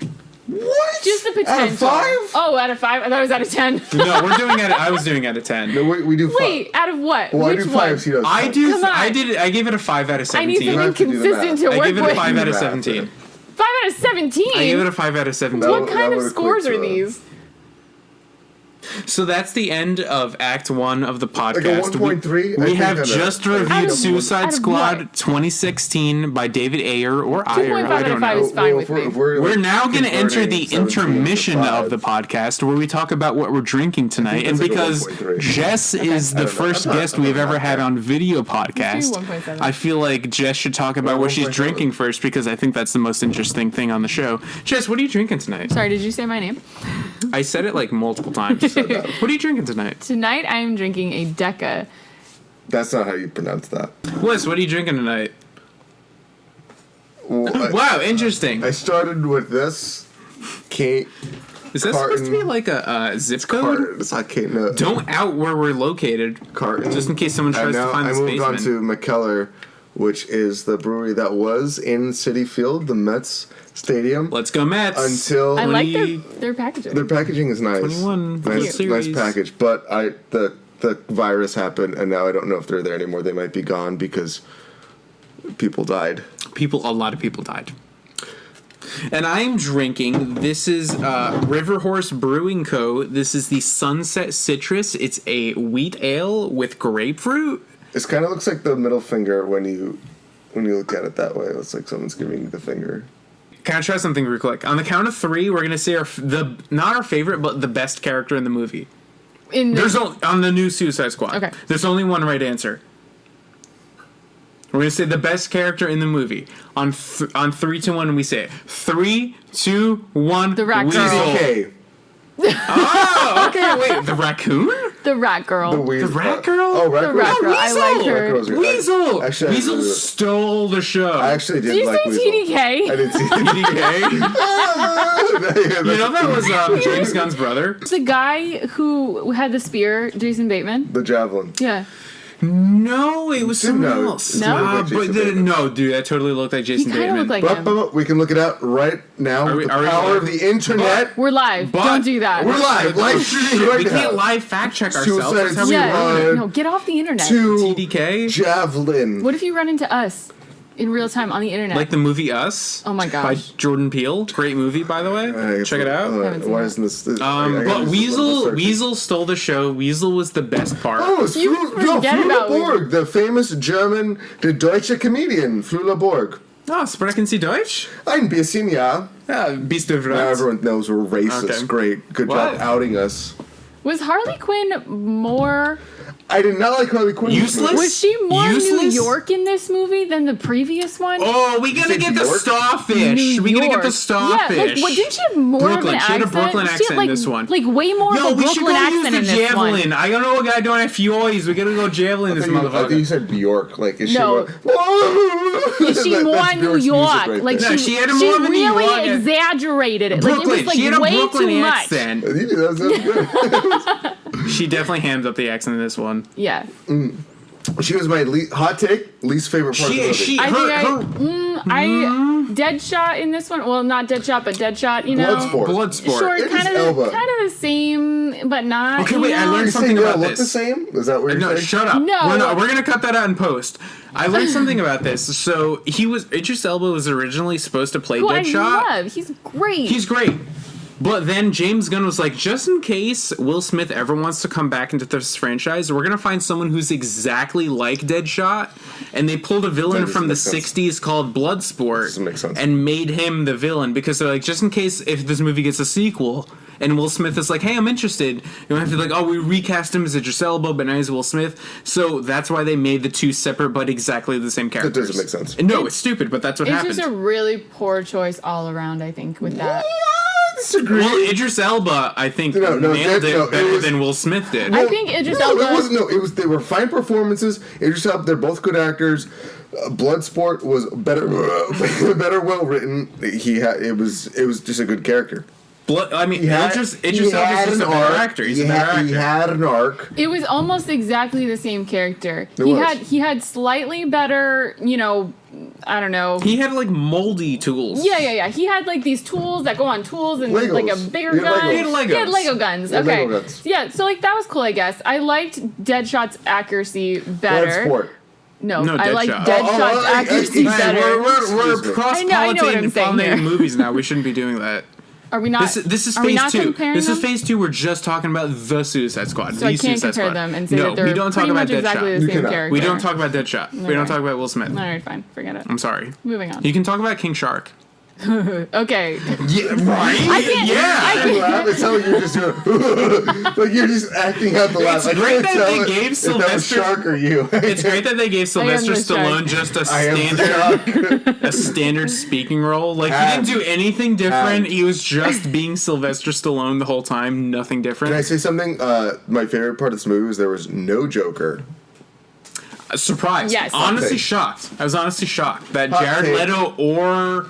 What? Just the potential. Out of 5? Oh, out of 5? I thought it was out of 10. No, we're doing it. I was doing it at 10. No, we do 5. Wait, out of what? Well, Which I do one? 5. He does I 5. do. Come on. I gave it a 5 out of I need 17. something have to do the consistent to math. work I give it a with. 5 out of math. 17. 5 out of 17? I give it a 5 out of 17. That What kind of would've scores clicked, are these? So that's the end of Act 1 of the podcast. 1.3? I We think have I'm just at- reviewed Out of Suicide what? Squad 2016 by David Ayer or Ayer. 2.5 I out don't of 5 know. is fine with me. We're now going to enter the converting 17 to intermission 5. of the podcast where we talk about what we're drinking tonight. And that's like a because 1.3. Jess is the I don't know. first I'm not- guest I'm we've not ever had that. on video podcast, 1.7. I feel like Jess should talk about what she's 1.7. drinking first because I think that's the most interesting thing on the show. Jess, what are you drinking tonight? Sorry, did you say my name? I said it like multiple times. What are you drinking tonight? Tonight I am drinking a Deca. That's not how you pronounce that. Liz, what are you drinking tonight? Well, Wow, interesting. I started with this. Kate. Is that supposed to be carton. like a zip code? It's not Kate. No. Don't out where we're located. Carton. Just in case someone And tries to now find I this moved on basement. to McKellar which is the brewery that was in Citi Field, the Mets Stadium. Let's go Mets. Until I like their packaging. their packaging is nice. 21 nice package. But the virus happened, and now I don't know if they're there anymore. They might be gone because people died. A lot of people died. And I am drinking. This is River Horse Brewing Co. This is the Sunset Citrus. It's a wheat ale with grapefruit. It kind of looks like the middle finger when you look at it that way. It's like someone's giving you the finger. Can I try something real quick? On the count of 3, we're gonna say not our favorite, but the best character in the movie. On the new Suicide Squad. Okay. There's only one right answer. We're gonna say the best character in the movie. On 3, 2, 1, and we say it. 3, 2, 1. The rat girl. TDK. Oh, okay. Wait, the raccoon? The rat girl. The rat girl? Oh, rat The girl. rat girl. I Weasel! like her. Rat girl's good. Weasel! Actually, Weasel stole the show. I actually did Did you like say Weasel. TDK? I did see TDK. You know that was James Gunn's brother? The guy who had the spear, Jason Bateman. The javelin. Yeah. No, it was someone No, else. it's No? like Jason Bateman. No, dude, that totally looked like He Jason kind of Bateman. looked like him. But we can look it out right now Are with we- the are we power live? of the internet. We're live. But- Don't do that. We're live. Live streaming right we now. can't live fact check ourselves. Suicide That's how we Yeah. run it. No, get off the internet. To TDK? javelin. What if you run into us in real time on the internet? Like the movie Us. Oh my By gosh. Jordan Peele. Great movie, by the way. Check it out. Haven't seen Why it. isn't this? But Weasel stole the show. Weasel was the best part. Oh, it's You forget Flula about Borg, the famous German, the Deutsche comedian, Flula Borg. Oh, sprechen Sie Deutsch? Ein bisschen, ja. Yeah, bist du Now Franz? everyone knows we're racist. Okay. Great. Good What? job outing us. Was Harley Quinn more... I did not like Harley Quinn. in this Useless? movie. Was she more New Useless? York in this movie than the previous one? Oh, we gotta say get the York? starfish. We gotta get the Yeah, starfish. like, what, didn't she have more Brooklyn. of an She had a accent? Brooklyn She had, accent in like, this one. Like, way more Yo, of a we should Brooklyn go accent use in the this one. javelin. I don't know a guy doing FUOs. We gotta go javelin this I think you motherfucker. said Bjork. Like, is No. she Is she That- more that's New Bjork's music York? right Like, there. No, she had a more of a New really York- exaggerated it. Brooklyn. Like, it was, like, she had a way Brooklyn too much. accent. That was good. She definitely hammed up the accent in this one. Yeah. She was my hot take, least favorite part of the movie. Deadshot in this one. Well, not Deadshot, but Deadshot. You know, Bloodsport. Bloodsport. Sure, Idris kind Elba. of the same, but not. Okay, you wait, I know? learned You something saying they about all look the this. same? Is that what you're No, saying? shut up. No. We're gonna cut that out in post. I learned something about this. So Idris Elba was originally supposed to play Who I Deadshot. love. He's great. He's great. But then James Gunn was like, just in case Will Smith ever wants to come back into this franchise, we're going to find someone who's exactly like Deadshot. And they pulled a villain doesn't from the make sense. 60s called Bloodsport Doesn't make sense. and made him the villain because they're like, just in case if this movie gets a sequel and Will Smith is like, hey, I'm interested, you don't have to be like, oh, we recast him as Idris Elba, but now he's Will Smith. So that's why they made the two separate but exactly the same That characters. doesn't make sense. No, it's stupid, but that's what It's happened. just a really poor choice all around, I think, with that. Disagree. Well, Idris Elba, I think, nailed it better than Will Smith did. I think Idris No, Elba. it wasn't. No, it was. They were fine performances. Idris Elba. They're both good actors. Bloodsport was better, better, well written. It was just a good character. Idris Elba's just a better actor. He's a better actor. He had an arc. It was almost exactly the same character. It was. He had slightly better, I don't know. He had like moldy tools. Yeah. He had like these tools that go on tools and Legos. like a bigger He had gun. Legos. He had Legos. He had Lego guns. He had Okay. Lego guns. Yeah, so like that was cool, I guess. I liked Deadshot's accuracy better. Bloodsport. No, No, I liked Deadshot. Deadshot's accuracy Man, better. we're Excuse me. cross I know what I'm pollinating saying here. movies now. We shouldn't be doing that. Are we not? This is are we phase not 2. comparing This is them? phase 2. We're just talking about the Suicide Squad. So the I can't Suicide compare Squad. them and say no, that they're we don't talk pretty about much exactly Deadshot. the You same cannot. character. We don't talk about Deadshot. We don't Okay. talk about Will Smith. All right, fine. Forget it. I'm sorry. Moving on. You can talk about King Shark. Okay. Yeah, right? I can't. Yeah. I can't. Laugh. It's how you're just doing. Like you're just acting out the laugh. It's I great can't that tell they gave if that was Sylvester- Shark or you. It's great that they gave Sylvester the shark. Stallone just a I am standard Shark. a standard speaking role. Like he didn't do anything different. He was just being Sylvester Stallone the whole time. Nothing different. Can I say something? My favorite part of this movie was there was no Joker. Surprised. Yes. Honestly Okay. shocked. I was honestly shocked that Hot Jared take. Leto or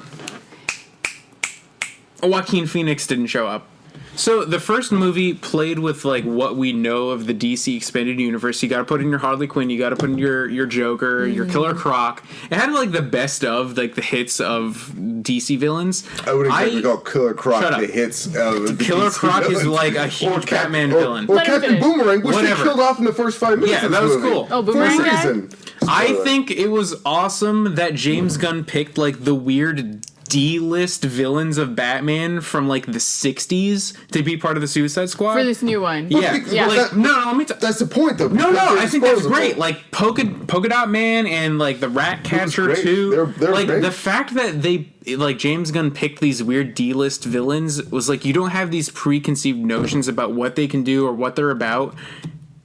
Joaquin Phoenix didn't show up. So the first movie played with like what we know of the DC expanded universe. You got to put in your Harley Quinn, you got to put in your Joker, your Killer Croc. It had like the best of like the hits of DC villains. I would exactly call Killer Croc Shut up. the hits of the Killer DC Croc is villains. like a huge Batman villain. Or Let him Captain finish. Boomerang, which Whatever. they killed off in the first 5 minutes Yeah, of that this was movie. cool. Oh, For Boomerang a guy? reason. I think it was awesome that James Gunn picked like the weird D-list villains of Batman from like the 60s to be part of the Suicide Squad. For this new one. yeah, Yeah. Like, no, let me That's the point, though. No, because they're I think that's disposable. great. Like Polka Dot Man and like the Rat Catcher great. too. They're like great. the fact that they like James Gunn picked these weird D-list villains was like you don't have these preconceived notions about what they can do or what they're about.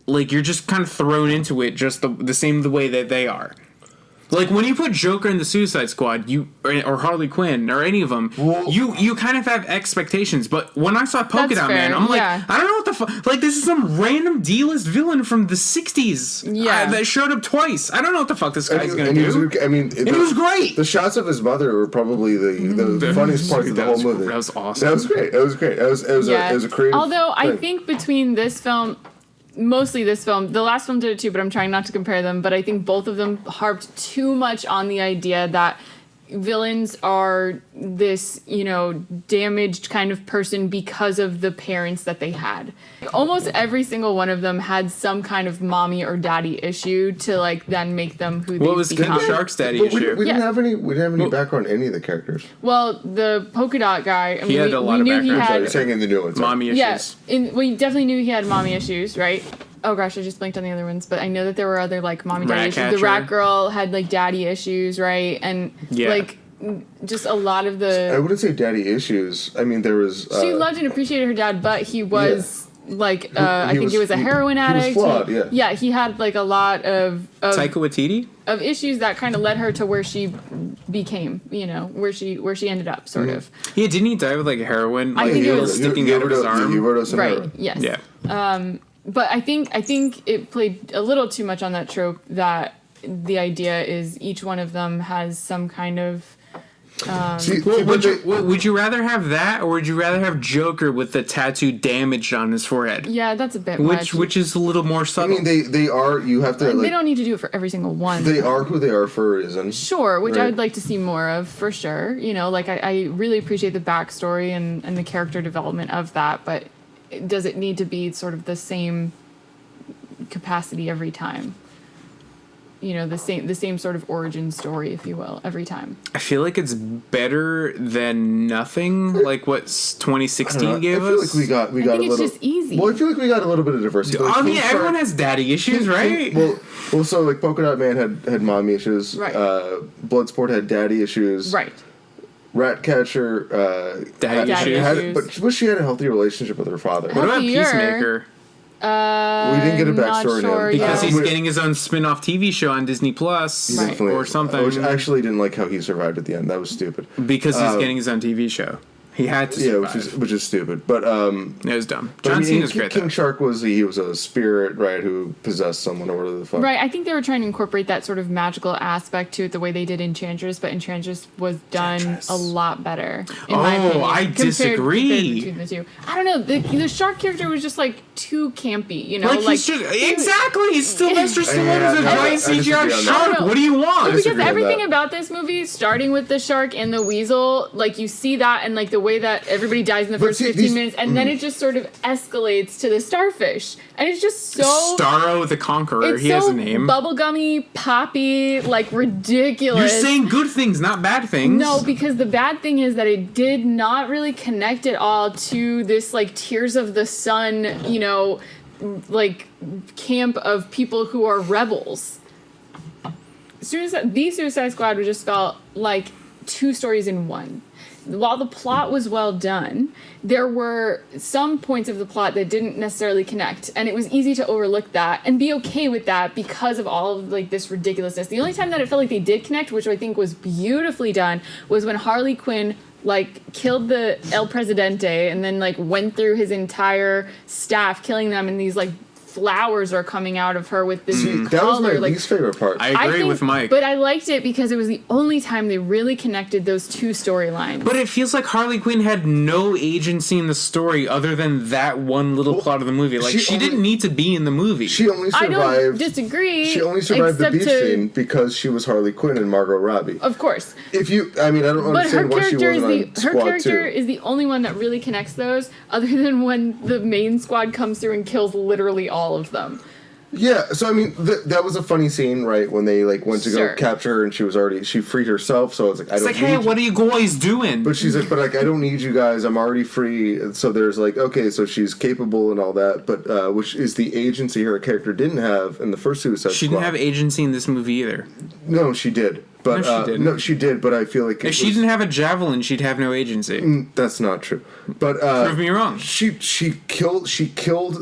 Like you're just kind of thrown into it just the same the way that they are. Like when you put Joker in the Suicide Squad, or Harley Quinn or any of them, you kind of have expectations. But when I saw Polka That's Dot fair, Man, I'm like, yeah. I don't know what the fuck. Like this is some random D-list villain from the '60s. Yeah. That showed up twice. I don't know what the fuck this guy's gonna And he do. was, I mean, it was great. The shots of his mother were probably the funniest parts of the That whole was- movie. that was awesome. That was great. It was great. It was a creative. Although I thing. think between this film, mostly this film, the last film did it too, but I'm trying not to compare them. But I think both of them harped too much on the idea that villains are this, damaged kind of person because of the parents that they had. Almost every single one of them had some kind of mommy or daddy issue to like then make them who they What was become. King Shark's daddy But we issue? didn't Yeah. have any. We didn't have any background on any of the characters. Well, the polka dot guy, I mean, had a lot we of knew he background. had. Sorry, you're saying in the new ones. Mommy issues. Yeah, we definitely knew he had mommy issues, right? Oh gosh, I just blanked on the other ones, but I know that there were other like mommy daddy issues. Ratcatcher. The rat girl had like daddy issues, right? And Yeah. like just a lot of I the wouldn't say daddy issues. I mean, there was. she loved and appreciated her dad, but he was like I think he was a heroin he was addict. flawed, yeah. he had like a lot of Taika Waititi? of issues that kind of led her to where she became, where she ended up, sort of. Yeah, didn't he die with like heroin? I Like think it it was was- sticking out of his arm. He overdosed on Right. heroin. Yes. Yeah. But I think it played a little too much on that trope that the idea is each one of them has some kind of See, Would you rather have that, or would you rather have Joker with the tattoo damaged on his forehead? yeah, that's a bit much. Which is a little more I subtle. mean, they are. You have to. they Like, don't need to do it for every single one. they are who they are for a reason. Sure, which I Right. would like to see more of for sure. Like I really appreciate the backstory and the character development of that, but does it need to be sort of the same capacity every time? The same sort of origin story, if you will, every time. I feel like it's better than nothing, like what 2016 gave I feel us. like we got I think a it's little. just easy. Well, I feel like we got a little bit of diversity. Like, I mean, King Shark- everyone has daddy issues, right? Well, so like Polka Dot Man had mommy issues. Right. Bloodsport had daddy issues. Right. Ratcatcher. Daddy issues. But she had a healthy relationship with her father. What about Healthier. Peacemaker? We didn't get a not backstory sure now. Because Yeah. he's getting his own spin-off TV show on Disney Plus Right. Definitely- or something. Which I actually didn't like how he survived at the end. That was stupid. Because he's getting his own TV show. He had to Yeah, survive. which is stupid. But It was dumb. but I John mean, Cena's great King though. Shark was a spirit, right, who possessed someone or whatever the fuck. Right, I think they were trying to incorporate that sort of magical aspect to it the way they did Enchantress, but Enchantress was done a lot better. In my Oh, opinion, I disagree. between the two. I don't know. The shark character was just like too campy, Like, he's just exactly. He's Sylvester Stallone as a no, I giant disagree CGI on that. shark. What do you want? because disagree on everything that. about this movie, starting with the shark and the weasel, like you see that and like the way that everybody dies in the But first see, 15 these- minutes, and then it just sort of escalates to the starfish, and it's just so. Starro the Conqueror. It's He so has a name. bubblegummy, poppy, like ridiculous. You're saying good things, not bad things. No, because the bad thing is that it did not really connect at all to this like Tears of the Sun, like camp of people who are rebels. The Suicide Squad just felt like two stories in one. While the plot was well done, there were some points of the plot that didn't necessarily connect, and it was easy to overlook that and be okay with that because of all of like this ridiculousness. The only time that it felt like they did connect, which I think was beautifully done, was when Harley Quinn like killed the El Presidente and then like went through his entire staff, killing them in these like flowers are coming out of her with this color. That was my like, least favorite part. I agree think- with Mike. But I liked it because it was the only time they really connected those two storylines. But it feels like Harley Quinn had no agency in the story other than that one little plot of the movie. Like, she didn't need to be in the movie. She only I don't survived. disagree. She only survived the except beach scene because she was Harley Quinn and Margot Robbie. Of course. If you, I mean, I don't But her understand why she character is wasn't on her Squad character 2. is the only one that really connects those, other than when the main squad comes through and kills literally all of them. Yeah, so I mean, that was a funny scene, right? When they like went to Sure. go capture her, and she freed herself. So it's like, I It's don't. like, hey, need what are you guys doing? But she's like, but like, I don't need you guys. I'm already free. And so there's like, okay, so she's capable and all that, but which is the agency her character didn't have in the first Suicide She Squad. didn't have agency in this movie either. No, she did. But No, she didn't. no, she did. But I feel like If she didn't have a javelin, she'd have no agency. That's not true. But Prove me wrong. She killed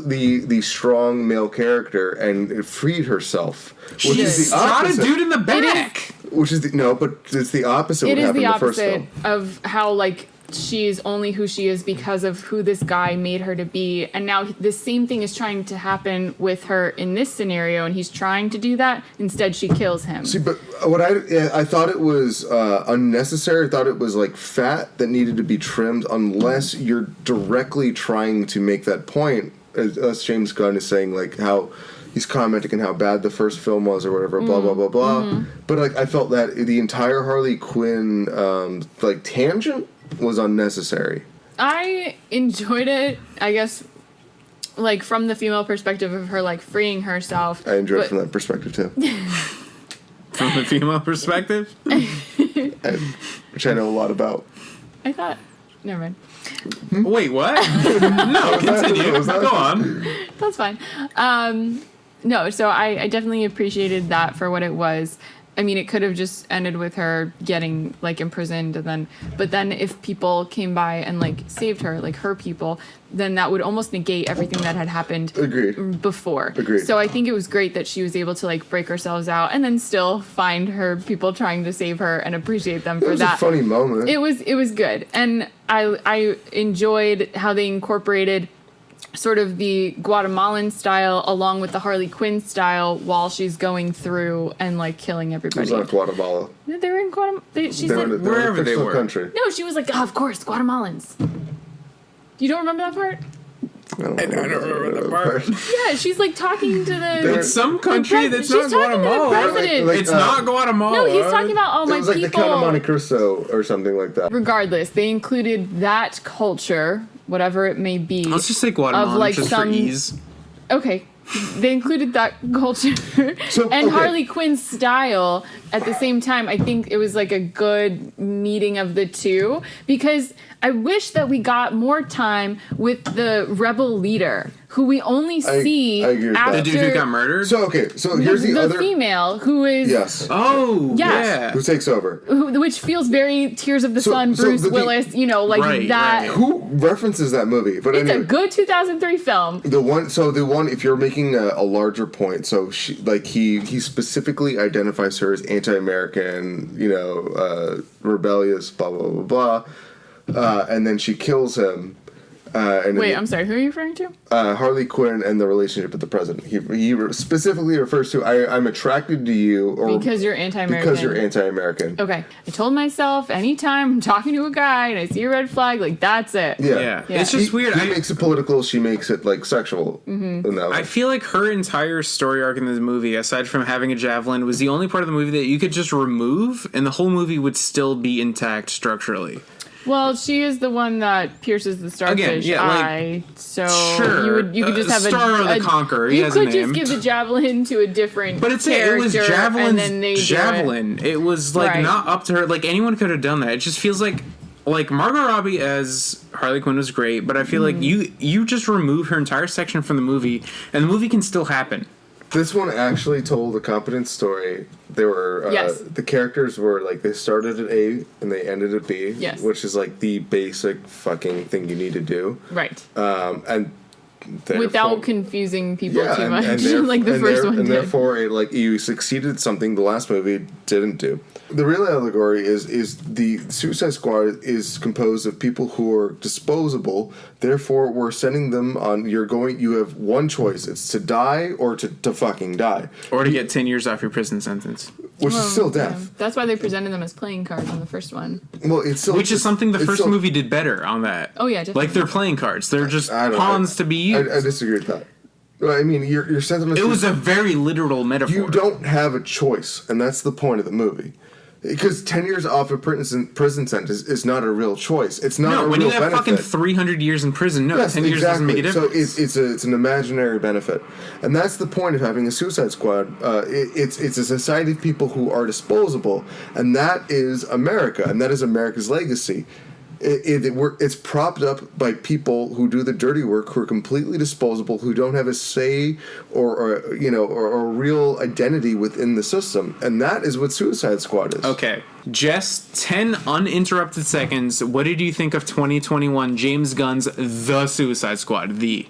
the strong male character and freed herself, which is the Shot a opposite. dude in the back. Which is but it's the opposite. It what is happened the in the first opposite film. of how like she's only who she is because of who this guy made her to be, and now the same thing is trying to happen with her in this scenario, and he's trying to do that. Instead, she kills him. See, but what I thought it was unnecessary. I thought it was like fat that needed to be trimmed, unless you're directly trying to make that point. As James Gunn is saying, like how he's commenting on how bad the first film was or whatever, blah blah blah blah. But like I felt that the entire Harley Quinn like tangent was unnecessary. I enjoyed it, I guess, like from the female perspective of her like freeing herself. I enjoyed it but- from that perspective too, From the female perspective? which I know a lot about. I thought, never mind. Wait, what? No, continue. Was that- Go on. That's fine. No, so I definitely appreciated that for what it was. I mean, it could have just ended with her getting like imprisoned, and but then if people came by and like saved her, like her people, then that would almost negate everything that had happened Agreed. before. Agreed. So I think it was great that she was able to like break herself out and then still find her people trying to save her and appreciate them It for was that. a funny moment. It was good, and I enjoyed how they incorporated sort of the Guatemalan style along with the Harley Quinn style while she's going through and like killing It everybody. was not Guatemala. They were in Guatemala. She They were said in a wherever they fictional were. country. no. She was like, oh, of course, Guatemalans. You don't remember that part? I don't remember that part. Yeah, she's like talking to the. It's some country that's she's not talking to the Guatemala. president. Like, It's not Guatemala. No, he's talking about all It my was like people. the Count of Monte Cristo or something like that. Regardless, they included that culture, whatever it may be. Let's just say Guatemala like, just some- for ease. Okay. They included that culture So, and okay. Harley Quinn's style at the same time. I think it was like a good meeting of the two, because I wish that we got more time with the rebel leader who we only see I agree with that. after The dude who got murdered? So okay, so here's the other. female who is Yes. Oh, Yes. yeah. Who takes over? which feels very Tears of the Sun, so Bruce the- Willis, you know, like Right, that. right. Who references that movie? But It's anyway, a good 2003 film. the one. If you're making a larger point, so she like he specifically identifies her as anti-American, rebellious, blah blah blah blah, and then she kills him. And Wait, then, I'm sorry, who are you referring to? Harley Quinn and the relationship with the president. He specifically refers to I'm attracted to you or Because you're anti-American. because you're anti-American. Okay. I told myself anytime I'm talking to a guy and I see a red flag, like that's it. Yeah. Yeah. It's just He weird. makes it political. She makes it like sexual. Mm-hmm. In that way. I feel like her entire story arc in this movie, aside from having a javelin, was the only part of the movie that you could just remove, and the whole movie would still be intact structurally. Well, she is the one that pierces the starfish yeah, like, eye. So sure, you could just have Star the Conqueror, he You has a could name. just give the javelin to a different But it was character, Javelin's and then they do it. javelin. It was like Right. not up to her. Like anyone could have done that. It just feels like Margot Robbie as Harley Quinn was great, but I feel like you just remove her entire section from the movie, and the movie can still happen. This one actually told a competent story. They were Yes. the characters were like they started at A and they ended at B, Yes. which is like the basic fucking thing you need to do. Right. And therefore, Without confusing people yeah, too much, like the and first one and did. therefore it like you succeeded at something the last movie didn't do. The real allegory is the Suicide Squad is composed of people who are disposable Therefore, we're sending them on. You have one choice. It's to die or to fucking die, Or to get 10 years off your prison sentence. which is still Yeah. death. That's why they presented them as playing cards on the first one. Well, it's still Which is something the it's first still- movie did better on that. Oh, yeah, definitely. Like they're playing cards. They're just I don't know. pawns to be used. I disagree with that. Well, I mean, your sentiments. It was a very literal metaphor. You don't have a choice, and that's the point of the movie. Because 10 years off a prison sentence is not a real choice. It's not No, a when real you have benefit. fucking 300 years in prison, no, Yes, 10 years doesn't make a difference. So it's an imaginary benefit, and that's the point of having a Suicide Squad. It's a society of people who are disposable, and that is America, and that is America's legacy. It's propped up by people who do the dirty work, who are completely disposable, who don't have a say or a real identity within the system, and that is what Suicide Squad is. Okay. Jess, 10 uninterrupted seconds. What did you think of 2021 James Gunn's The Suicide Squad? The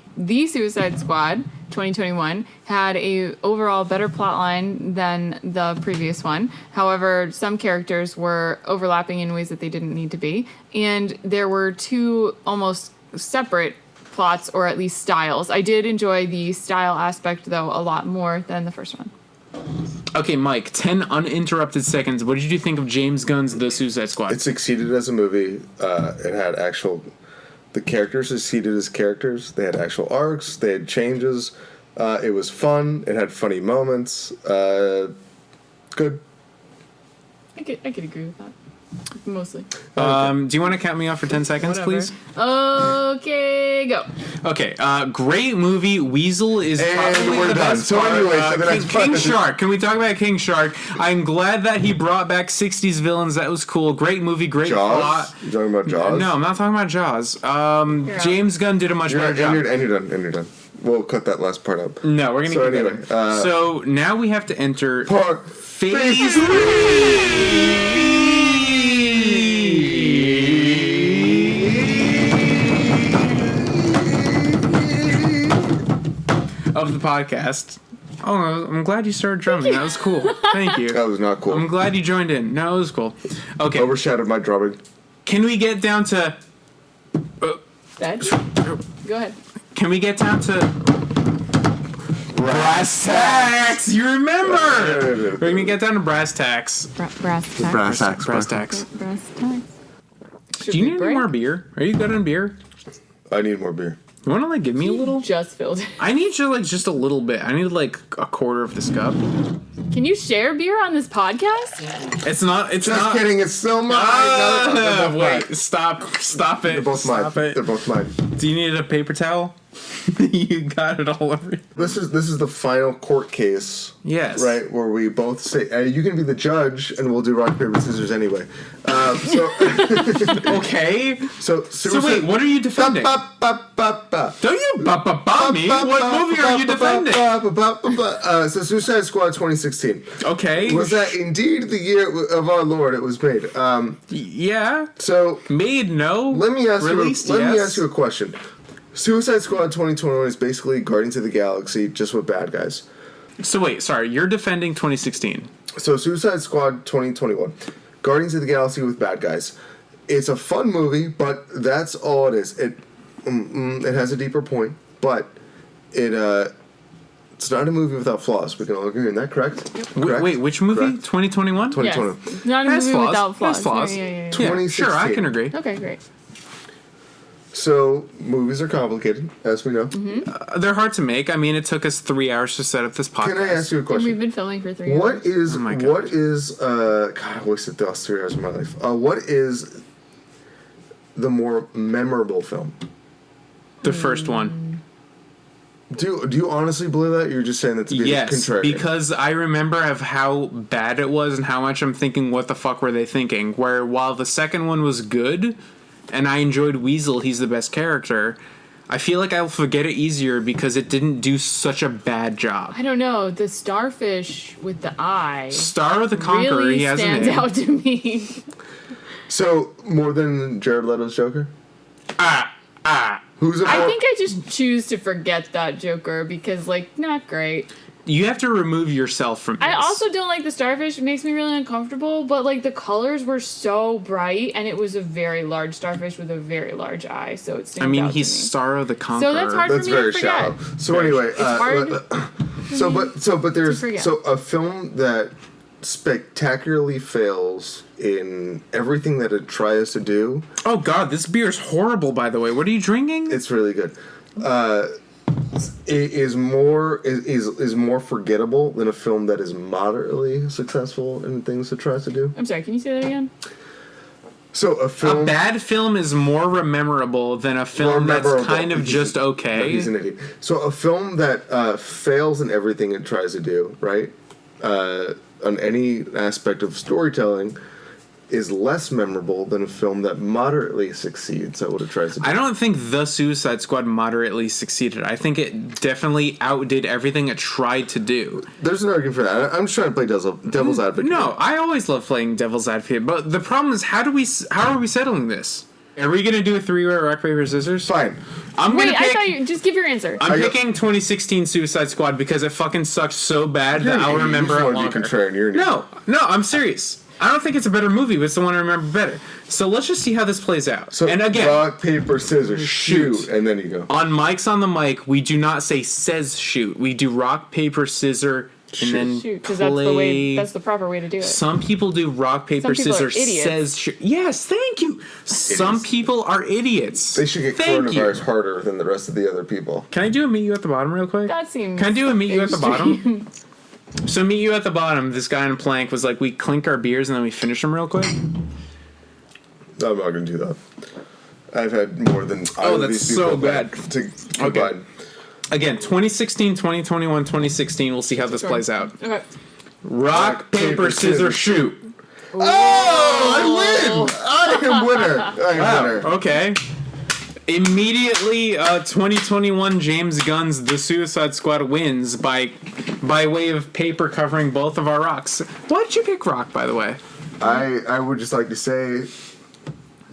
Suicide Squad 2021 had a overall better plot line than the previous one. However, some characters were overlapping in ways that they didn't need to be, and there were two almost separate plots, or at least styles. I did enjoy the style aspect though a lot more than the first one. Okay, Mike, 10 uninterrupted seconds. What did you think of James Gunn's The Suicide Squad? It succeeded as a movie. It had the characters succeeded as characters. They had actual arcs. They had changes. It was fun. It had funny moments. Good. I could agree with that. Mostly. Do you want to count me off for 10 seconds, Whatever. please? Okay, go. Okay, great movie. Weasel is And probably we're the done. best So part. anyway, so the next King part- Shark. Can we talk about King Shark? I'm glad that he brought back 60s villains. That was cool. Great movie, great Jaws. plot. You talking about Jaws? No, I'm not talking about Jaws. out. James Gunn did a much better job. And you're done. We'll cut that last part up. No, we're gonna So keep anyway, it. So now we have to enter Part phase 3 of the podcast. Oh, I'm glad you started drumming. That was cool. Thank you. That was not cool. I'm glad you joined in. No, it was cool. Okay, Overshadowed my drumming. can we get down to? Dad? Go ahead. Can we get down to brass tacks? You remember? We're gonna get down to brass tacks. Brass tacks. Brass tacks. Brass tacks. Brass tacks. Do you need any more beer? Are you good on beer? I need more beer. You want to like give me a little? Just filled it. I need you like just a little bit. I need like a quarter of this cup. Can you share beer on this podcast? It's not. It's Just not. kidding. It's still mine. Ah, No, they're wait! both Stop! Stop it! mine. They're both mine. Stop it! They're both mine. Do you need a paper towel? You got it all over you. This is the final court case. Yes. Right, where we both say you can be the judge, and we'll do rock paper scissors anyway. Okay. So wait, what are you defending? Don't you bomb me? What movie are you defending? So Suicide Squad 2016. Okay. Was that indeed the year of our Lord it was made? Yeah. So Made no. let me ask Released, you. Let me yes. ask you a question. Suicide Squad 2021 is basically Guardians of the Galaxy, just with bad guys. So wait, sorry, you're defending 2016. So Suicide Squad 2021, Guardians of the Galaxy with bad guys. It's a fun movie, but that's all it is. It has a deeper point, but it's not a movie without flaws. We can all agree on that, correct? Wait, which movie? Correct. 2021? 2021. Yes. It's not a Has movie flaws. without flaws. Has flaws. Yeah. Yeah, 2016. sure, I can agree. Okay, great. So movies are complicated, as we know. They're hard to make. I mean, it took us 3 hours to set up this podcast. Can I ask you a And question? we've been filming for 3 hours. What is my God. God, I wasted the last 3 hours of my life. What is the more memorable film? The first one. Do you honestly believe that? You're just saying that to be Yes, contrarian. because I remember of how bad it was and how much I'm thinking, what the fuck were they thinking? Where while the second one was good, and I enjoyed Weasel, he's the best character, I feel like I'll forget it easier because it didn't do such a bad job. I don't know. The starfish with the eye Star of the Conqueror, really he has a stands name. out to me. So more than Jared Leto's Joker? Who's a I more, think I just choose to forget that Joker because, like, not great. You have to remove yourself from this. I also don't like the starfish. It makes me really uncomfortable, but like the colors were so bright, and it was a very large starfish with a very large eye, so it stands out he's to me. Sorrow the Conqueror. So that's hard That's for me very to forget. shallow. So anyway, It's hard but there's forget. so a film that spectacularly fails in everything that it tries to do. Oh God, this beer is horrible. By the way, what are you drinking? It's really good. It is more forgettable than a film that is moderately successful in things it tries to do. I'm sorry, can you say that again? So A bad film is more memorable than a film that's kind of just okay. He's an idiot. So a film that fails in everything it tries to do, right? On any aspect of storytelling, is less memorable than a film that moderately succeeds at what it tries to do. I don't think The Suicide Squad moderately succeeded. I think it definitely outdid everything it tried to do. There's an argument for that. I'm just trying to play devil's advocate. No, I always love playing devil's advocate, but the problem is how are we settling this? Are we going to do a three-way rock, paper, scissors? Fine. Wait, I thought you just give your answer. I'm picking 2016 Suicide Squad because it fucking sucked so bad that I'll remember it longer. No, I'm serious. I don't think it's a better movie, but it's the one I remember better. So let's just see how this plays out. So and again, rock, paper, scissors, shoot, and then you go. On Mike's on the Mic, we do not say says shoot. We do rock, paper, scissor, and then shoot, because play. that's the proper way to do it. Some people do rock, paper, Some people scissors, are idiots. says shoot. Yes, thank you. Some people are idiots. They should get coronavirus harder than the rest of the other people. Can I do a meet you at the bottom real quick? That seems Can I do a meet you at the extreme. bottom? So meet you at the bottom. This guy on a plank was like, we clink our beers and then we finish them real quick. I'm not going to do that. I've had more than all of these people so bad. To combine. Again, 2016, 2021, 2016. We'll see how this plays out. Okay. Rock, paper, scissors, shoot. Oh, I win! I am winner. I am winner. Okay. Immediately, 2021 James Gunn's The Suicide Squad wins by way of paper covering both of our rocks. Why did you pick rock, by the way? I would just like to say,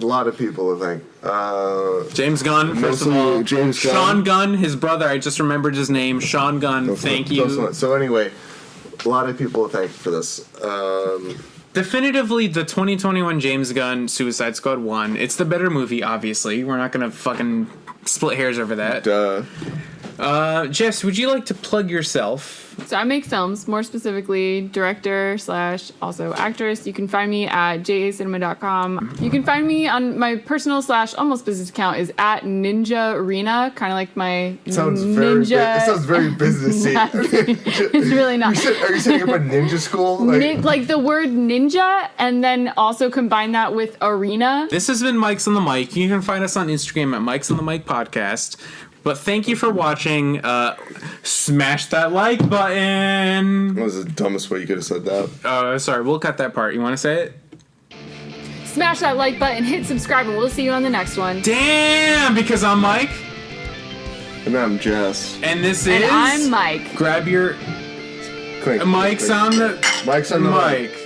a lot of people, I think. James Gunn, first of all. James Gunn. Sean Gunn, his brother. I just remembered his name. Sean Gunn. Thank you. So anyway, a lot of people to thank for this. Definitively, the 2021 James Gunn Suicide Squad won. It's the better movie, obviously. We're not gonna fucking split hairs over that. Jess, would you like to plug yourself? So I make films, more specifically director / also actress. You can find me at jacinema.com. You can find me on my personal / almost business account is at Ninja Arena, kind of like my It sounds very businessy. It's really not. Are you setting up a ninja school? Like the word ninja, and then also combine that with arena. This has been Mike's on the Mic. You can find us on Instagram at Mike's on the Mic Podcast. But thank you for watching. Smash that like button. That was the dumbest way you could have said that. Sorry, we'll cut that part. You want to say it? Smash that like button, hit subscribe, and we'll see you on the next one. Damn, because I'm Mike. And I'm Jess. And this And is... I'm Mike. Grab your... Clink, Mike's clink. on the... Mike's on the mic.